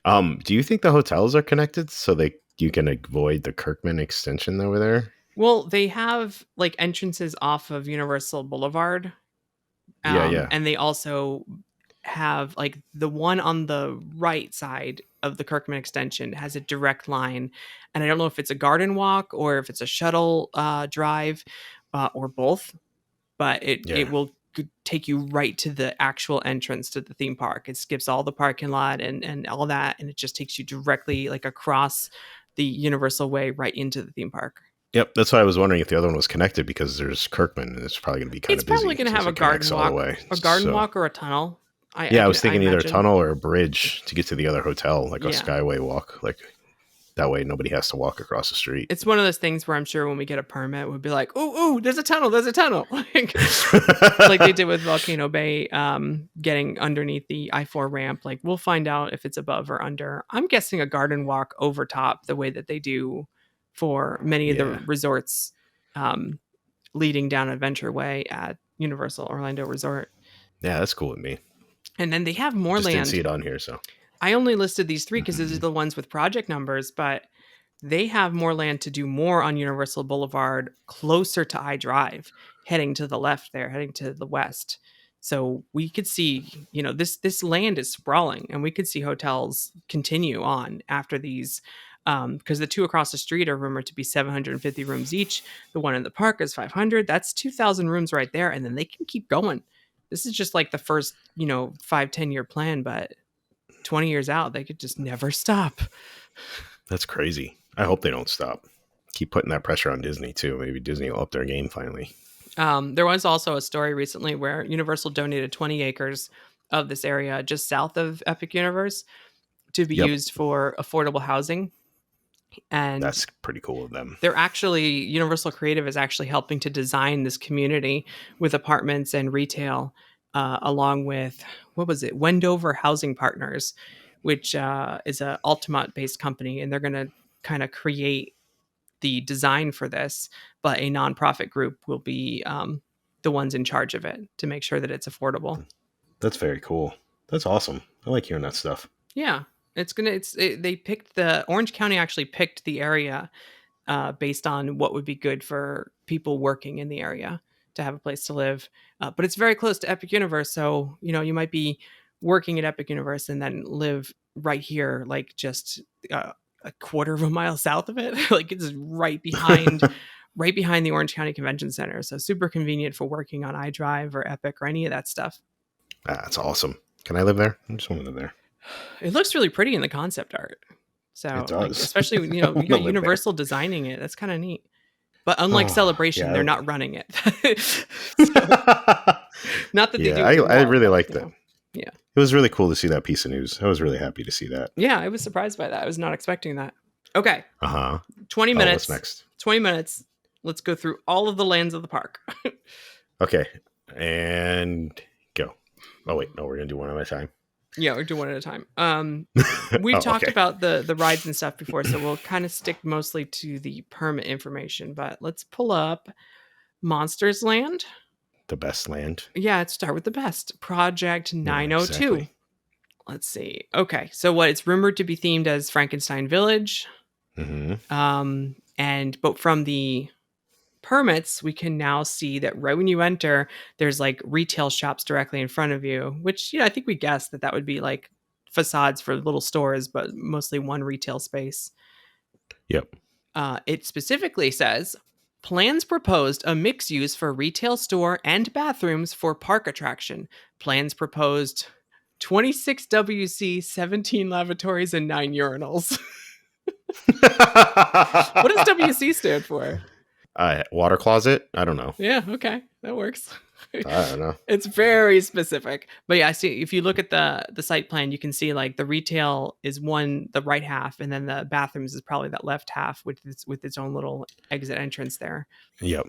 Do you think the hotels are connected so you can avoid the Kirkman extension over there? Well, they have like entrances off of Universal Boulevard. Yeah, yeah, And they also have like the one on the right side of the Kirkman extension has a direct line. And I don't know if it's a garden walk or if it's a shuttle drive or both, but it yeah. will take you right to the actual entrance to the theme park. It skips all the parking lot and all that. And it just takes you directly like across the Universal Way right into the theme park. Yep, that's why I was wondering if the other one was connected because there's Kirkman and it's probably going to be kind It's of probably busy going to have since a it garden connects all the walk, way. a garden So, walk or a tunnel. yeah, I was I thinking either a imagine. tunnel or a bridge to get to the other hotel, like a Yeah. skyway walk. Like that way, nobody has to walk across the street. It's one of those things where I'm sure when we get a permit, we'll be like, ooh, there's a tunnel, there's a tunnel. Like they did with Volcano Bay, getting underneath the I-4 ramp. Like we'll find out if it's above or under. I'm guessing a garden walk over top the way that they do for many of the Yeah, resorts um, leading down Adventure Way at Universal Orlando Resort. yeah, that's cool with me. And then they have more Just didn't see land. it on here, so I only listed these three because these are Mhm. the ones with project numbers, but they have more land to do more on Universal Boulevard closer to iDrive, heading to the left there, heading to the west. So we could see, this land is sprawling, and we could see hotels continue on after these, because the two across the street are rumored to be 750 rooms each. The one in the park is 500. That's 2,000 rooms right there, and then they can keep going. This is just like the first, 5-10 year plan, but 20 years out, they could just never stop. That's crazy. I hope they don't stop. Keep putting that pressure on Disney too. Maybe Disney will up their game finally. There was also a story recently where Universal donated 20 acres of this area just south of Epic Universe to be Yep, used for affordable housing. And that's pretty cool of them. Universal Creative is actually helping to design this community with apartments and retail, along with, what was it, Wendover Housing Partners, which is a Altamont based company. And they're going to kind of create the design for this, but a nonprofit group will be the ones in charge of it to make sure that it's affordable. That's very cool. That's awesome. I like hearing that stuff. Yeah, they picked the Orange County actually picked the area based on what would be good for people working in the area to have a place to live. But it's very close to Epic Universe, so you might be working at Epic Universe and then live right here, like just a quarter of a mile south of it. Like it's right behind the Orange County Convention Center. So super convenient for working on iDrive or Epic or any of that stuff. That's awesome. Can I live there? I just want to live there. It looks really pretty in the concept art. It So like does. especially I you want to got live there. Universal designing it. That's kind of neat. But unlike Oh, Celebration, they're yeah. not running it. So not that they Yeah, do it I well, really but liked it. yeah. It was really cool to see that piece of news. I was really happy to see that. Yeah, I was surprised by that. I was not expecting that. Okay. Uh huh. 20 Oh, what's minutes. next? 20 minutes. Let's go through all of the lands of the park. Okay, and go. Oh wait, no, we're gonna do one at a time. Yeah, we'll do one at a time. We've Oh, talked okay. about the rides and stuff before, so we'll kind of stick mostly to the permit information, but let's pull up Monsters Land. The best land. Yeah, let's start with the best. Project Yeah, 902. exactly. Let's see. Okay, so what it's rumored to be themed as Frankenstein Village. Mm-hmm. But from the permits, we can now see that right when you enter, there's like retail shops directly in front of you, which I think we guessed that would be like facades for little stores, but mostly one retail space. Yep. It specifically says plans proposed a mix use for retail store and bathrooms for park attraction. Plans proposed 26 WC, 17 lavatories, and 9 urinals. What does WC stand for? Water closet? I don't know. Yeah, okay, that works. I don't know. It's very specific, but yeah, I see. If you look at the site plan, you can see like the retail is the right half, and then the bathrooms is probably that left half with its own little exit entrance there. Yep.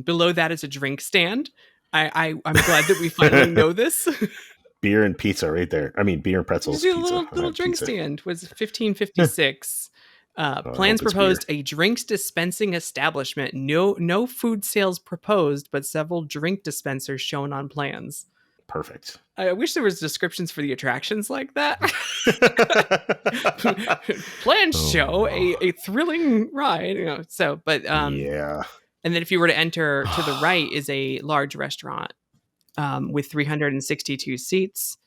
Below that is a drink stand. I'm glad that we finally know this. Beer and pizza right there. I mean, beer and You pretzels see a pizza. I little had drink pizza. stand was 1556. I Plans hope it's beer. proposed a drinks dispensing establishment. No food sales proposed, but several drink dispensers shown on plans. Perfect. I wish there was descriptions for the attractions like that. Plans show a thrilling ride, Yeah. and then if you were to enter to the right is a large restaurant with 362 seats.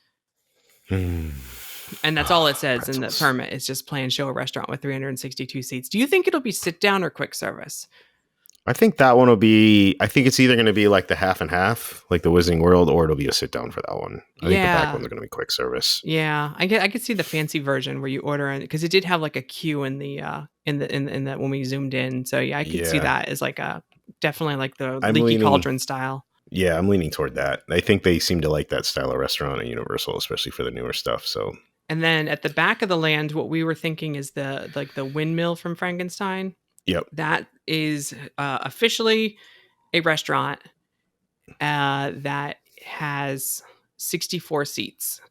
And that's all it says in the Pretzels. permit. It's just plan show a restaurant with 362 seats. Do you think it'll be sit down or quick service? I think that one will be. I think it's either going to be like the half and half, like the Wizarding World, or it'll be a sit down for that one. I think the back Yeah. ones are going to be quick service. Yeah. I could see the fancy version where you order in because it did have like a queue in the when we zoomed in. So yeah, I could see Yeah. that as like definitely like the I'm leaky leaning. cauldron style. Yeah, I'm leaning toward that. I think they seem to like that style of restaurant at Universal, especially for the newer stuff. So And then at the back of the land, what we were thinking is the windmill from Frankenstein. yep, That is officially a restaurant that has 64 seats.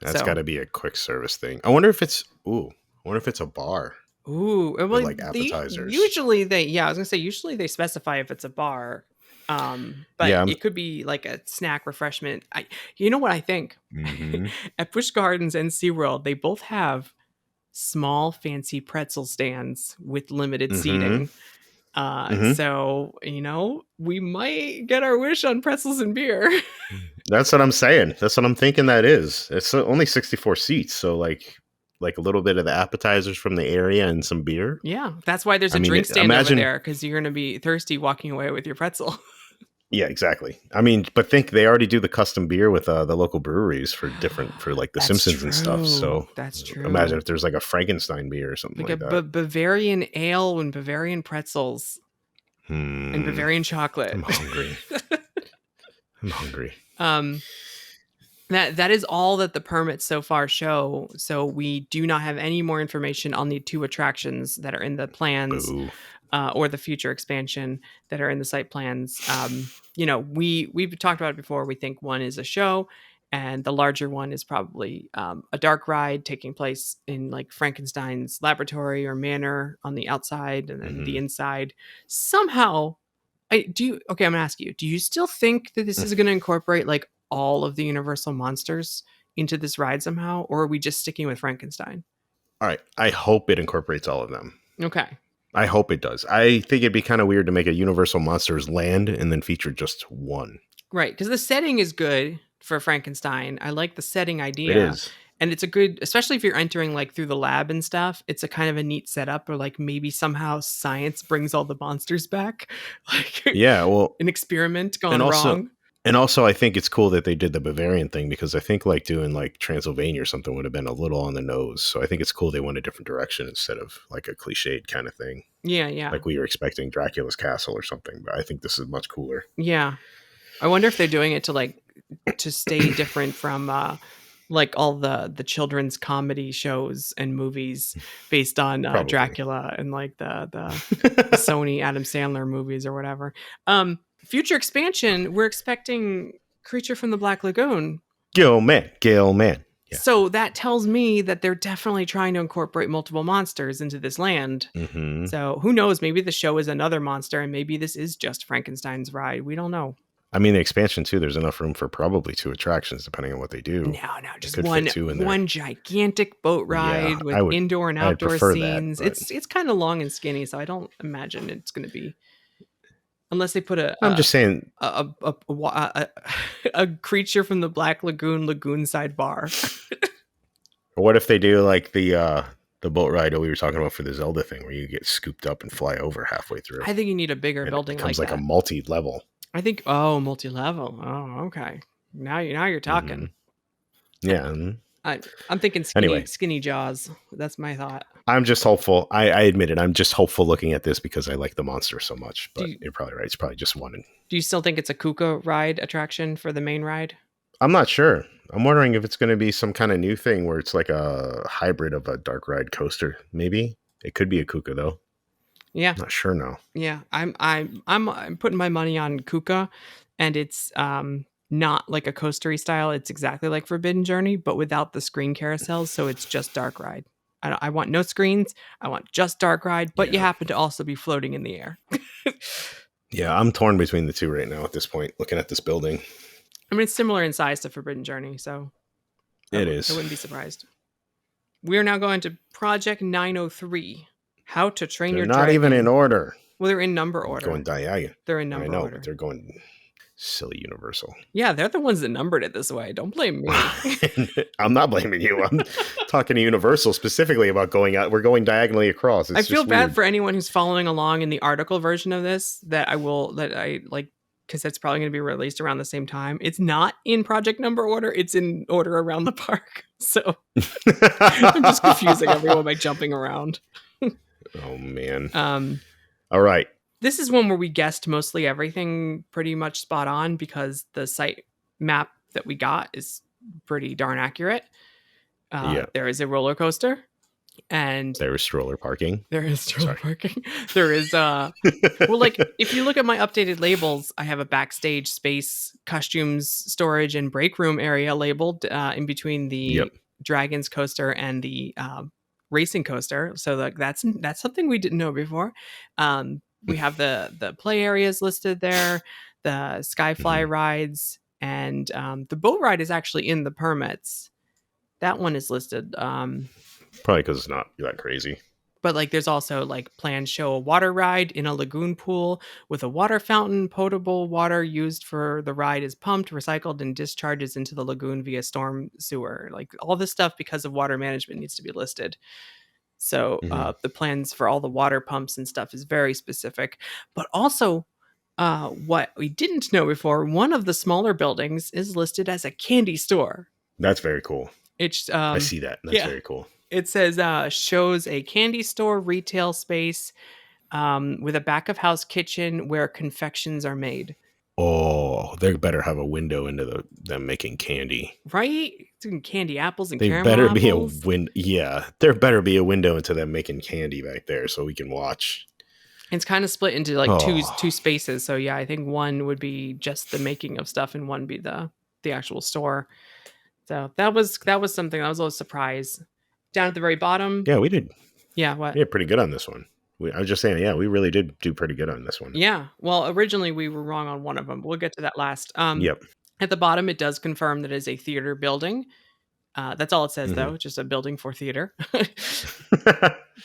that's So, got to be a quick service thing. I wonder if it's. Ooh, I wonder if it's a bar well, with like appetizers. usually I was gonna say usually they specify if it's a bar, but Yeah. it could be like a snack refreshment. You know what I think? Mm-hmm. At Busch Gardens and SeaWorld, they both have small fancy pretzel stands with limited Mm-hmm. seating. Mm-hmm. So we might get our wish on pretzels and beer. That's what I'm saying. That's what I'm thinking. That is. It's only 64 seats, so like a little bit of the appetizers from the area and some beer. Yeah, that's why there's I a mean, drink stand imagine. over there because you're gonna be thirsty walking away with your pretzel. Yeah, exactly. I mean, but think they already do the custom beer with the local breweries for like the That's Simpsons and stuff. So That's true. imagine if there's like a Frankenstein beer or something Like like a that. Bavarian ale and Bavarian pretzels and Bavarian chocolate. I'm hungry. I'm hungry. That is all that the permits so far show. So we do not have any more information on the 2 attractions that are in the plans. Boo. Or the future expansion that are in the site plans. We've talked about it before. We think one is a show, and the larger one is probably a dark ride taking place in like Frankenstein's laboratory or manor on the outside, and then the inside. Somehow, Okay, I'm gonna ask you, do you still think that this is gonna incorporate like all of the Universal monsters into this ride somehow, or are we just sticking with Frankenstein? All right. I hope it incorporates all of them. Okay. I hope it does. I think it'd be kind of weird to make a Universal Monsters land and then feature just one. Right, because the setting is good for Frankenstein. I like the setting It idea, is. and it's a good, especially if you're entering like through the lab and stuff. It's a kind of a neat setup, or like maybe somehow science brings all the monsters back, like Yeah. Well, an experiment and gone also, wrong. I think it's cool that they did the Bavarian thing because I think like doing like Transylvania or something would have been a little on the nose. So I think it's cool they went a different direction instead of like a cliched kind of thing, Yeah, yeah, like we were expecting Dracula's castle or something. But I think this is much cooler. yeah. I wonder if they're doing it to like to stay different from like all the children's comedy shows and movies based on Probably. Dracula and like the Sony Adam Sandler movies or whatever. Future expansion, we're expecting Creature from the Black Lagoon. Gilman. Gilman. Yeah. So that tells me that they're definitely trying to incorporate multiple monsters into this land. Mm-hmm. So who knows? Maybe the show is another monster, and maybe this is just Frankenstein's ride. We don't know. I mean, the expansion too. There's enough room for probably two attractions, depending on what they do. No, no, They just could fit two in there. one gigantic boat Yeah, ride with indoor and I'd outdoor prefer that, scenes. but It's kind of long and skinny, so I don't imagine it's going to be unless they put I'm just saying. a creature from the Black Lagoon lagoon side bar. What if they do like the boat ride that we were talking about for the Zelda thing, where you get scooped up and fly over halfway through, I think you need a bigger and it building like becomes like a that. multi-level. I think multi-level. Oh, okay. Now you're Hmm. talking. Yeah. I'm thinking Anyway, skinny Jaws. That's my thought. I'm just hopeful. I admit it. I'm just hopeful looking at this because I like the monster so much. Do But you, you're probably right. It's probably just one. do you still think it's a Kuka ride attraction for the main ride? I'm not sure. I'm wondering if it's going to be some kind of new thing where it's like a hybrid of a dark ride coaster. Maybe it could be a Kuka though. Yeah. Not sure now. Yeah, I'm putting my money on Kuka, and it's not like a coastery style. It's exactly like Forbidden Journey, but without the screen carousels. So it's just dark ride. I want no screens. I want just dark ride, but you Yeah. happen to also be floating in the air. Yeah. I'm torn between the two right now at this point, looking at this building. I mean, it's similar in size to Forbidden Journey, so It I is. wouldn't be surprised. We are now going to Project 903: How to Train They're Your not even in Dragon. order. Well, they're in number I'm going order. diagonal. They're in I number know, but order. they're going silly Universal. Yeah, they're the ones that numbered it this way. Don't blame me. I'm not blaming you. I'm talking to Universal specifically about going out. We're going diagonally across. I It's feel just bad weird. for anyone who's following along in the article version of this that I like because that's probably going to be released around the same time. It's not in project number order, it's in order around the park. So I'm just confusing everyone by jumping around. Oh man. Um, All right. this is one where we guessed mostly everything pretty much spot on because the site map that we got is pretty darn accurate. Yeah. There is a roller coaster, and There was stroller parking. there is stroller Sorry. parking. There is well, like if you look at my updated labels, I have a backstage space, costumes storage, and break room area labeled in between Yep. the Dragons coaster and the racing coaster. So like that's something we didn't know before. We have the play areas listed there, the Skyfly Mhm. rides, and the boat ride is actually in the permits. That one is listed. Probably because it's not that crazy. But like there's also like plans show a water ride in a lagoon pool with a water fountain. Potable water used for the ride is pumped, recycled, and discharges into the lagoon via storm sewer. Like all this stuff because of water management needs to be listed. So Hmm. the plans for all the water pumps and stuff is very specific. But also what we didn't know before, one of the smaller buildings is listed as a candy store. That's very cool. It's I see that. That's yeah, very cool. it says shows a candy store retail space with a back of house kitchen where confections are made. Oh, they better have a window into them making candy. Right? Doing candy apples and They caramel better be a apples. Yeah, there better be a window into them making candy back there so we can watch. It's kind of split into like two Oh, spaces. So yeah, I think one would be just the making of stuff, and one be the actual store. So that was something that was a little surprise. Down at the very bottom, yeah, we did. yeah. What? We did pretty good on this one. I was just saying, yeah, we really did do pretty good on this one. Yeah. Well, originally we were wrong on one of them. We'll get to that last. Yep. At the bottom, it does confirm that it is a theater building. That's all it says, Hmm. though, just a building for theater.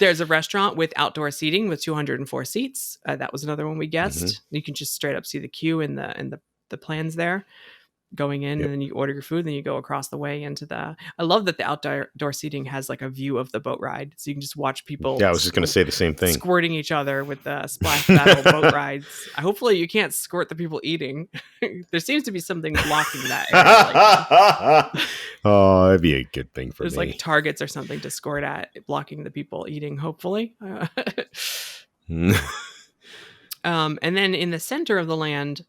There's a restaurant with outdoor seating with 204 seats. That was another one we Hmm. guessed. You can just straight up see the queue in the plans there. Going in, Yep. and then you order your food, then you go across the way into the. I love that the outdoor seating has like a view of the boat ride, so you can just watch people Yeah, I was just gonna say the same thing. squirting each other with the splash battle boat rides. Hopefully, you can't squirt the people eating. There seems to be something blocking that area right now. Oh, that'd be a good thing for There's like me. targets or something to squirt at, blocking the people eating. Hopefully. And then in the center of the land,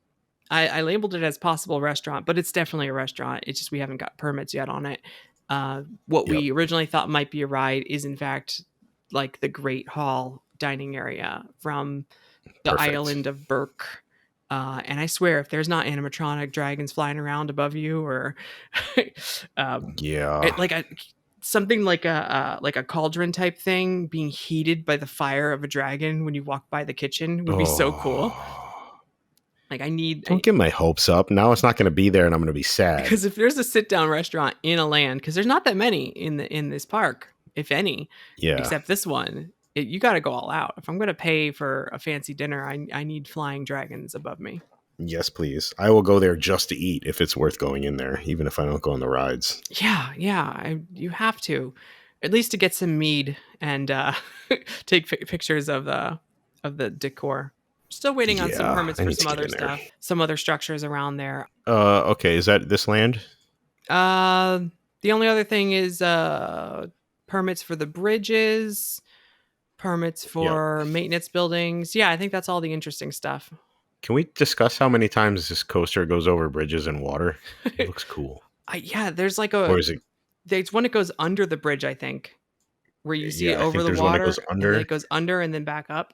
I labeled it as possible restaurant, but it's definitely a restaurant. It's just we haven't got permits yet on it. What Yep. we originally thought might be a ride is in fact like the Great Hall dining area from the Perfect. island of Burke. And I swear, if there's not animatronic dragons flying around above you, or um, Yeah. it, like a something like a cauldron type thing being heated by the fire of a dragon when you walk by the kitchen would be so cool. Oh. Like I need Don't get my hopes up. Now it's not going to be there and I'm going to be sad. because if there's a sit down restaurant in a land, because there's not that many in this park, if any, Yeah. except this one, you got to go all out. If I'm going to pay for a fancy dinner, I need flying dragons above me. Yes, please. I will go there just to eat if it's worth going in there, even if I don't go on the rides. Yeah, yeah, you have to, at least to get some mead and take pictures of the decor. Still waiting on some Yeah, permits I for need some to get other in there. stuff, some other structures around there. Okay, is that this land? Uh, the only other thing is permits for the bridges, permits Yep. for maintenance buildings. Yeah, I think that's all the interesting stuff. Can we discuss how many times this coaster goes over bridges and water? It looks cool. Yeah, there's like Or is it? there's one that goes under the bridge, I think, where you see it Yeah, I over think the there's one that water, goes and then under. it goes under and then back up.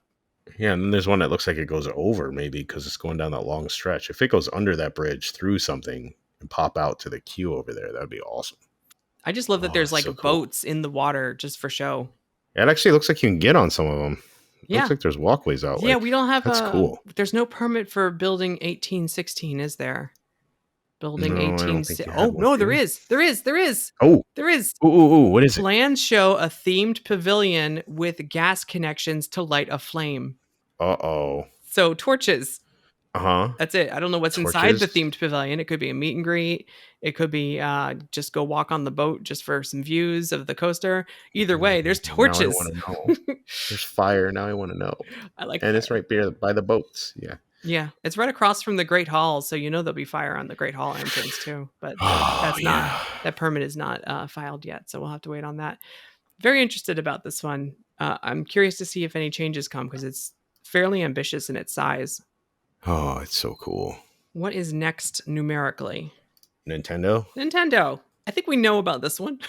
Yeah, and then there's one that looks like it goes over, maybe because it's going down that long stretch. If it goes under that bridge through something and pop out to the queue over there, that'd be awesome. I just love that Oh, there's that's so like cool. boats in the water just for show. It actually looks like you can get on some of them. It looks Yeah. like there's walkways out. Yeah, Like we don't have that's cool. there's no permit for building 1816, is there? Building No, I 18 don't think you have Oh, one, no, do there you? is. There is. There is. Oh, There is. ooh, ooh, ooh, what is it? Plans show a themed pavilion with gas connections to light a flame. Uh oh. So torches. Uh huh. That's it. I don't know what's inside the Torches. themed pavilion. It could be a meet and greet. It could be just go walk on the boat just for some views of the coaster. Either way, there's Now I torches. want to know. There's fire. Now I want to know. I like And it's fire. right there by the boats. Yeah. Yeah, it's right across from the Great Hall, so you know there'll be fire on the Great Hall entrance too. But Oh that's not yeah. that permit is not filed yet, so we'll have to wait on that. Very interested about this one. I'm curious to see if any changes come because it's fairly ambitious in its size. Oh, it's so cool. What is next numerically? Nintendo. Nintendo. I think we know about this one.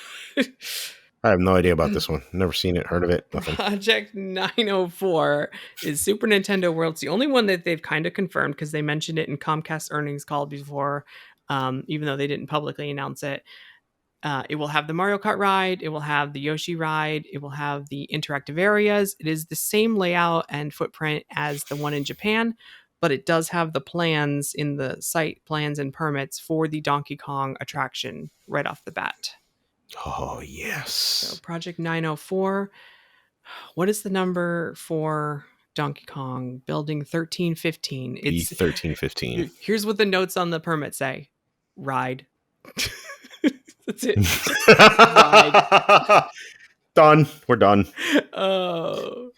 I have no idea about this one. Never seen it. Heard of it. Nothing. Project 904 is Super Nintendo World. It's the only one that they've kind of confirmed because they mentioned it in Comcast earnings call before, even though they didn't publicly announce it. It will have the Mario Kart ride. It will have the Yoshi ride. It will have the interactive areas. It is the same layout and footprint as the one in Japan, but it does have the plans in the site plans and permits for the Donkey Kong attraction right off the bat. Oh So yes. Project 904. What is the number for Donkey Kong? Building 1315. B It's 1315. here's what the notes on the permit say. Ride. That's it. Done. We're done. Oh.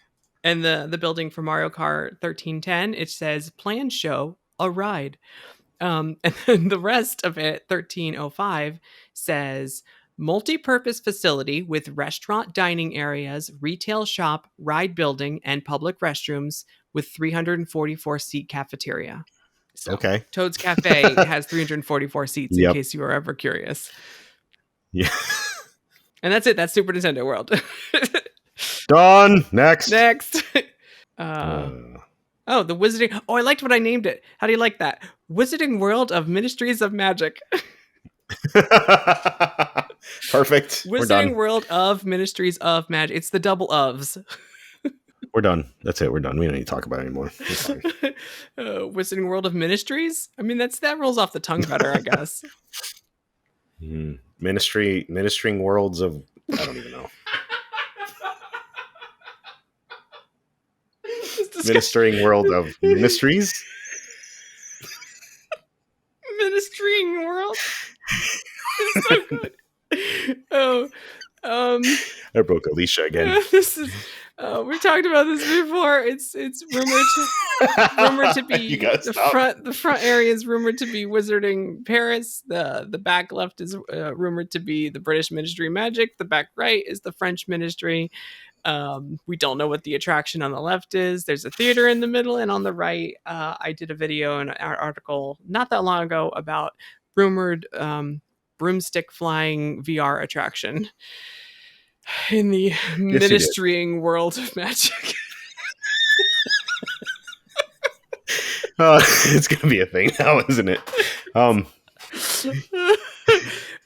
And the building for Mario Kart 1310, it says plan show a ride. And then the rest of it, 1305, says multi-purpose facility with restaurant dining areas, retail shop, ride building, and public restrooms with 344 seat cafeteria. So Okay. Toad's Cafe has 344 seats in Yep. case you were ever curious. Yeah. And that's it. That's Super Nintendo World. Done. Next. Next. Uh, Oh, the Wizarding. Oh, I liked what I named it. How do you like that? Wizarding World of Ministries of Magic. Perfect. We're Wizarding done. World of Ministries of Magic. It's the double ofs. We're done. That's it. We're done. We don't need to talk about it anymore. We're fine. Wizarding World of Ministries. I mean, that rolls off the tongue better, I guess. Ministering worlds of I don't even know. Ministering world of ministries. Ministering world. It's so good. Oh, I broke Alicia again. this is. We've talked about this before. It's rumored to You be gotta stop. the front area is rumored to be Wizarding Paris. The back left is rumored to be the British Ministry of Magic. The back right is the French Ministry. We don't know what the attraction on the left is. There's a theater in the middle, and on the right, I did a video and an article not that long ago about rumored broomstick flying VR attraction in the Yes, you did. ministrying world of magic. It's gonna be a thing now, isn't it? I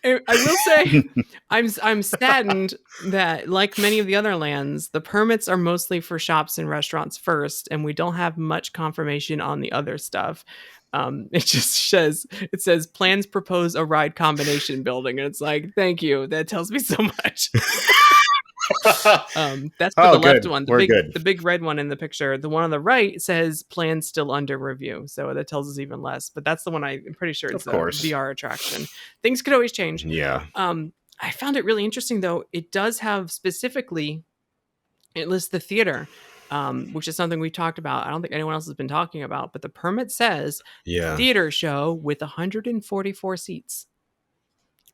will say, I'm saddened that, like many of the other lands, the permits are mostly for shops and restaurants first, and we don't have much confirmation on the other stuff. It just says plans propose a ride combination building, and it's like, thank you. That tells me so much. That's for Oh, the left good. one. We're good. The big red one in the picture. The one on the right says plans still under review. So that tells us even less. But that's the one I'm pretty sure it's Of a course. VR attraction. Things could always change. Yeah. I found it really interesting though. It does have specifically, it lists the theater, which is something we've talked about. I don't think anyone else has been talking about, but the permit says Yeah. theater show with 144 seats,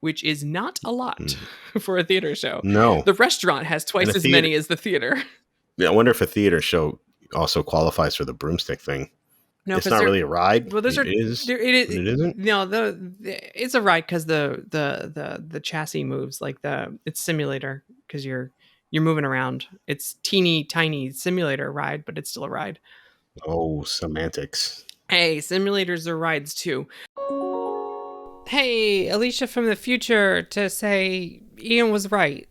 which is not a lot for a theater show. No. The restaurant has twice as many as the theater. Yeah, I wonder if a theater show also qualifies for the broomstick thing. No, it's not really a ride. Well, it is. It isn't. No, it's a ride because the chassis moves like it's simulator because you're moving around. It's teeny tiny simulator ride, but it's still a ride. Oh, semantics. Hey, simulators are rides too. Hey, Alicia from the future to say Ian was right.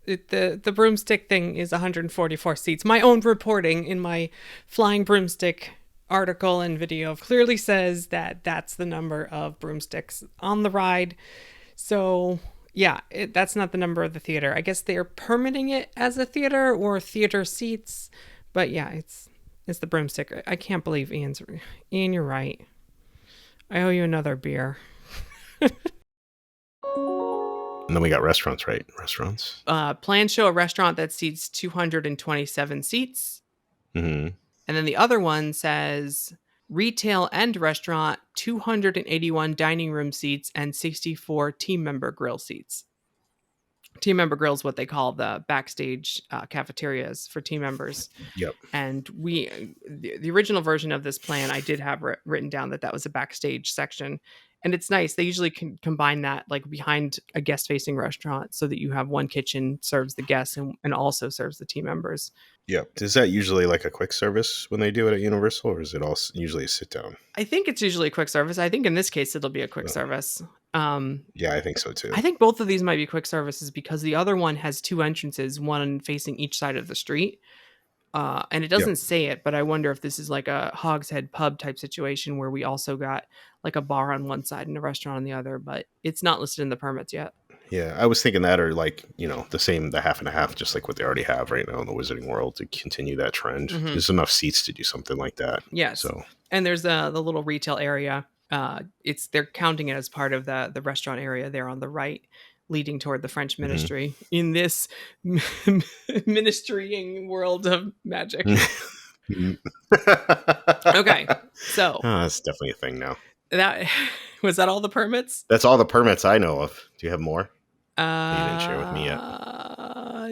The broomstick thing is 144 seats. My own reporting in my flying broomstick article and video clearly says that that's the number of broomsticks on the ride. So yeah, that's not the number of the theater. I guess they're permitting it as a theater or theater seats, but yeah, it's the broomstick. I can't believe Ian, you're right. I owe you another beer. And then we got restaurants, right? Restaurants. Plans show a restaurant that seats 227 seats. Mm-hmm. And then the other one says retail and restaurant, 281 dining room seats and 64 team member grill seats. Team member grill is what they call the backstage cafeterias for team members. Yep. And the original version of this plan, I did have written down that was a backstage section. And it's nice. They usually can combine that like behind a guest facing restaurant so that you have one kitchen serves the guests and also serves the team members. Yep. Is that usually like a quick service when they do it at Universal, or is it all usually a sit down? I think it's usually a quick service. I think in this case, it'll be a quick service. Yeah, I think so too. I think both of these might be quick services because the other one has two entrances, one facing each side of the street. And it doesn't say it, but I wonder if this is like a Hogshead pub type situation where we also got like a bar on one side and a restaurant on the other, but it's not listed in the permits yet. Yeah, I was thinking that, or like, the half and a half, just like what they already have right now in the Wizarding World to continue that trend. Mm-hmm. There's enough seats to do something like that. Yes. So, and there's the little retail area. They're counting it as part of the restaurant area there on the right, leading toward the French ministry in this ministrying world of magic. Okay, so that's definitely a thing now. That was that all the permits? That's all the permits I know of. Do you have more? You didn't share with me yet.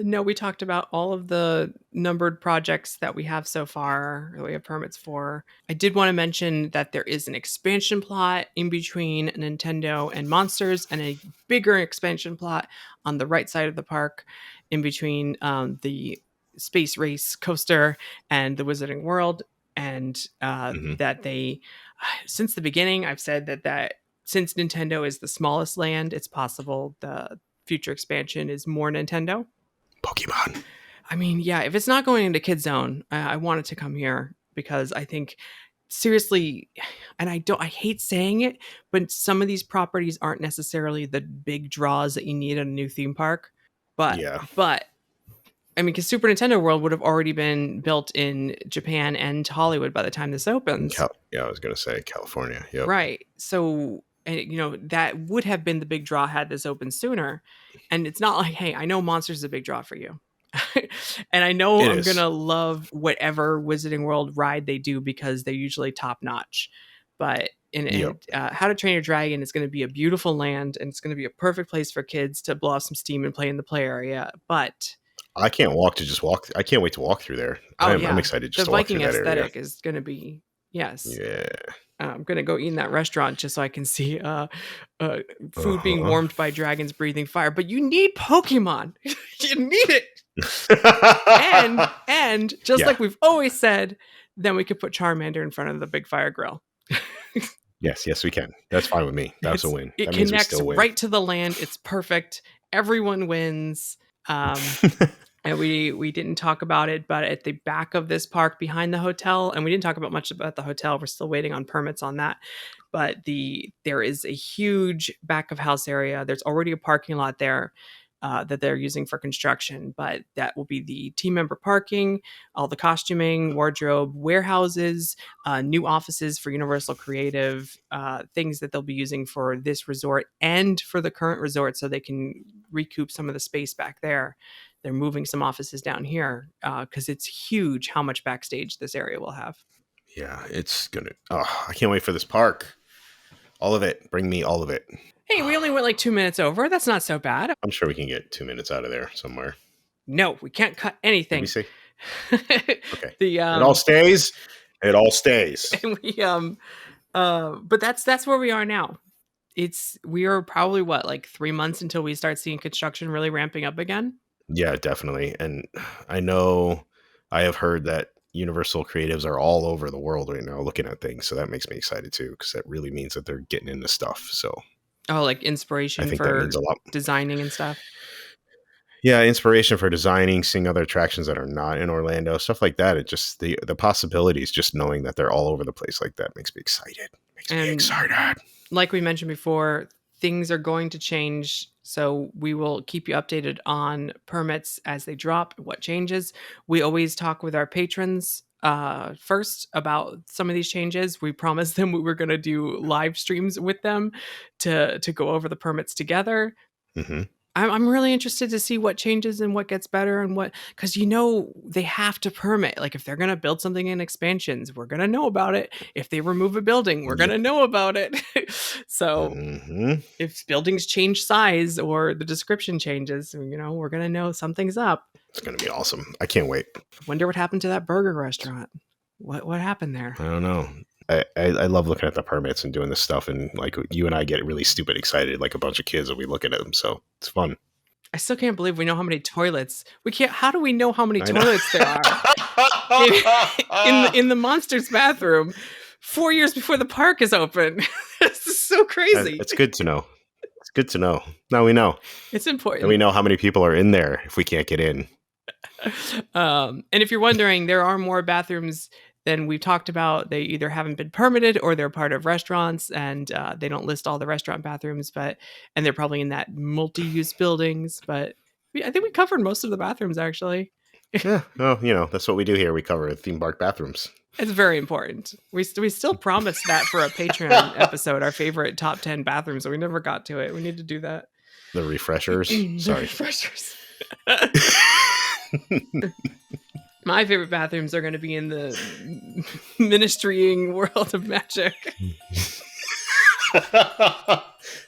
No, we talked about all of the numbered projects that we have so far, that we have permits for. I did want to mention that there is an expansion plot in between Nintendo and Monsters, and a bigger expansion plot on the right side of the park in between the Space Race coaster and the Wizarding World. And that they, since the beginning, I've said that since Nintendo is the smallest land, it's possible the future expansion is more Nintendo. Pokemon. I mean, yeah, if it's not going into Kid Zone, I want it to come here because I think seriously, and I hate saying it, but some of these properties aren't necessarily the big draws that you need at a new theme park. But Yeah. but I mean, because Super Nintendo World would have already been built in Japan and Hollywood by the time this opens. Yeah, I was gonna say California. Yep. Right. So, that would have been the big draw had this opened sooner. And it's not like, hey, I know Monsters is a big draw for you. And I know It I'm going is. to love whatever Wizarding World ride they do because they're usually top notch. But Yep. How to Train Your Dragon is going to be a beautiful land and it's going to be a perfect place for kids to blow off some steam and play in the play area. But I can't walk to just walk. I can't wait to walk through there. oh, I'm yeah, excited the just to walk through Viking that area. aesthetic is going to be, yes. Yeah. I'm gonna go eat in that restaurant just so I can see food being Uh-huh. warmed by dragons breathing fire. But you need Pokemon. You need it. And just Yeah. like we've always said, then we could put Charmander in front of the big fire grill. Yes, yes, we can. That's fine with me. That's a win. It That means we connects still win. right to the land. It's perfect. Everyone wins. And we didn't talk about it, but at the back of this park behind the hotel, and we didn't talk about much about the hotel. We're still waiting on permits on that. But there is a huge back of house area. There's already a parking lot there that they're using for construction, but that will be the team member parking, all the costuming, wardrobe, warehouses, new offices for Universal Creative, things that they'll be using for this resort and for the current resort, so they can recoup some of the space back there. They're moving some offices down here because it's huge how much backstage this area will have. Yeah, it's gonna. Oh, I can't wait for this park. All of it. Bring me all of it. Hey, we only went like 2 minutes over. That's not so bad. I'm sure we can get 2 minutes out of there somewhere. No, we can't cut Did we anything. say? Okay. the It all stays. It all stays. and we but that's where we are now. We are probably what, like 3 months until we start seeing construction really ramping up again. Yeah, definitely. And I know I have heard that Universal creatives are all over the world right now looking at things. So that makes me excited too, because that really means that they're getting into stuff. So Oh, like I inspiration think that for means a lot. designing and stuff. Yeah, inspiration for designing, seeing other attractions that are not in Orlando, stuff like that. It just the possibilities, just knowing that they're all over the place like that makes me excited. Makes me And excited. like we mentioned before, things are going to change. So we will keep you updated on permits as they drop, what changes. We always talk with our patrons first about some of these changes. We promised them we were going to do live streams with them to go over the permits together. Hmm. I'm really interested to see what changes and what gets better and what, because they have to permit. Like if they're going to build something in expansions, we're going to know about it. If they remove a building, we're going Yep. to know about it. So Hmm. if buildings change size or the description changes, we're going to know something's up. It's gonna be awesome. I can't wait. Wonder what happened to that burger restaurant. What happened there? I don't know. I love looking at the permits and doing this stuff, and like you and I get really stupid excited, like a bunch of kids, and we look at them. So it's fun. I still can't believe we know how many toilets. We can't. How do we know how many I know. toilets there are in the monsters bathroom 4 years before the park is open? This is so crazy. It's good to know. It's good to know. Now we know. It's And important. we know how many people are in there if we can't get in. And if you're wondering, there are more bathrooms than we've talked about. They either haven't been permitted or they're part of restaurants, and they don't list all the restaurant bathrooms. And they're probably in that multi-use buildings. But I think we covered most of the bathrooms actually. Yeah. Well, that's what we do here. We cover theme park bathrooms. It's very important. We still promised that for a Patreon episode, our favorite top 10 bathrooms, so we never got to it. We need to do that. The refreshers. The Sorry. refreshers. My favorite bathrooms are going to be in the ministrying world of magic.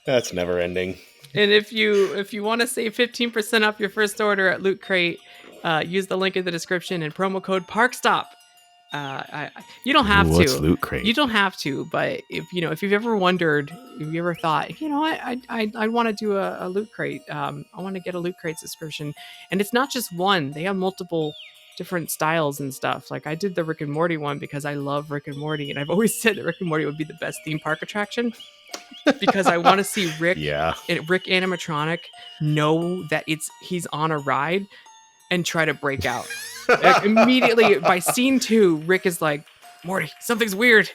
That's never ending. And if you want to save 15% off your first order at Loot Crate, use the link in the description and promo code ParkStop. You don't have What's to. Loot Crate? You don't have to, but if you've ever wondered, if you ever thought, I want to do a Loot Crate. I want to get a Loot Crate subscription, and it's not just one. They have multiple different styles and stuff. Like I did the Rick and Morty one because I love Rick and Morty, and I've always said that Rick and Morty would be the best theme park attraction because I want to see Rick Yeah. Rick animatronic know that he's on a ride and try to break out. Immediately by scene 2, Rick is like, Morty, something's weird.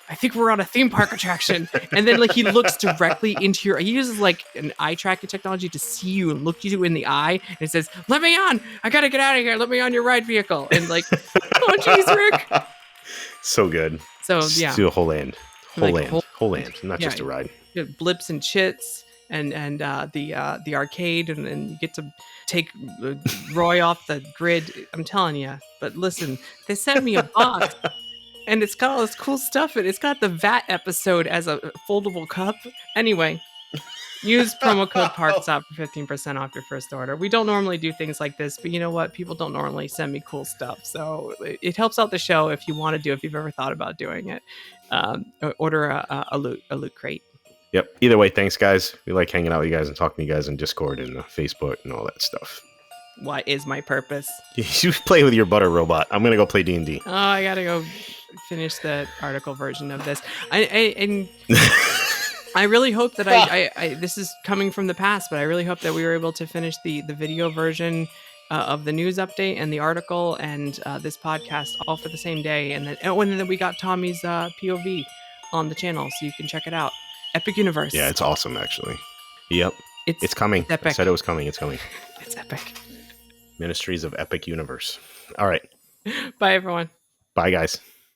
I think we're on a theme park attraction. And then like he looks directly into he uses like an eye tracking technology to see you and look you in the eye, and it says, let me on. I gotta get out of here. Let me on your ride vehicle. And like, oh geez, Rick. So good. So Just yeah. do a whole land. Whole Like land. Whole land. Not just a ride. Blips and chits and the arcade, and you get to take Roy off the grid. I'm telling you. But listen, they sent me a box. And it's got all this cool stuff. And it's got the VAT episode as a foldable cup. Anyway, use promo code ParkStop for 15% off your first order. We don't normally do things like this, but you know what? People don't normally send me cool stuff. So it helps out the show if you want to do it, if you've ever thought about doing it. Order a loot crate. Yep. Either way, thanks, guys. We like hanging out with you guys and talking to you guys in Discord and Facebook and all that stuff. What is my purpose? You play with your butter robot. I'm going to go play D&D. Oh, I got to go finish the article version of this. And I really hope that I this is coming from the past, but I really hope that we were able to finish the video version of the news update and the article and this podcast all for the same day. And then we got Tommy's POV on the channel, so you can check it out. Epic Universe. Yeah, it's awesome, actually. Yep. It's coming. Epic. I said it was coming. It's coming. It's epic. Ministries of Epic Universe. All right. Bye, everyone. Bye, guys.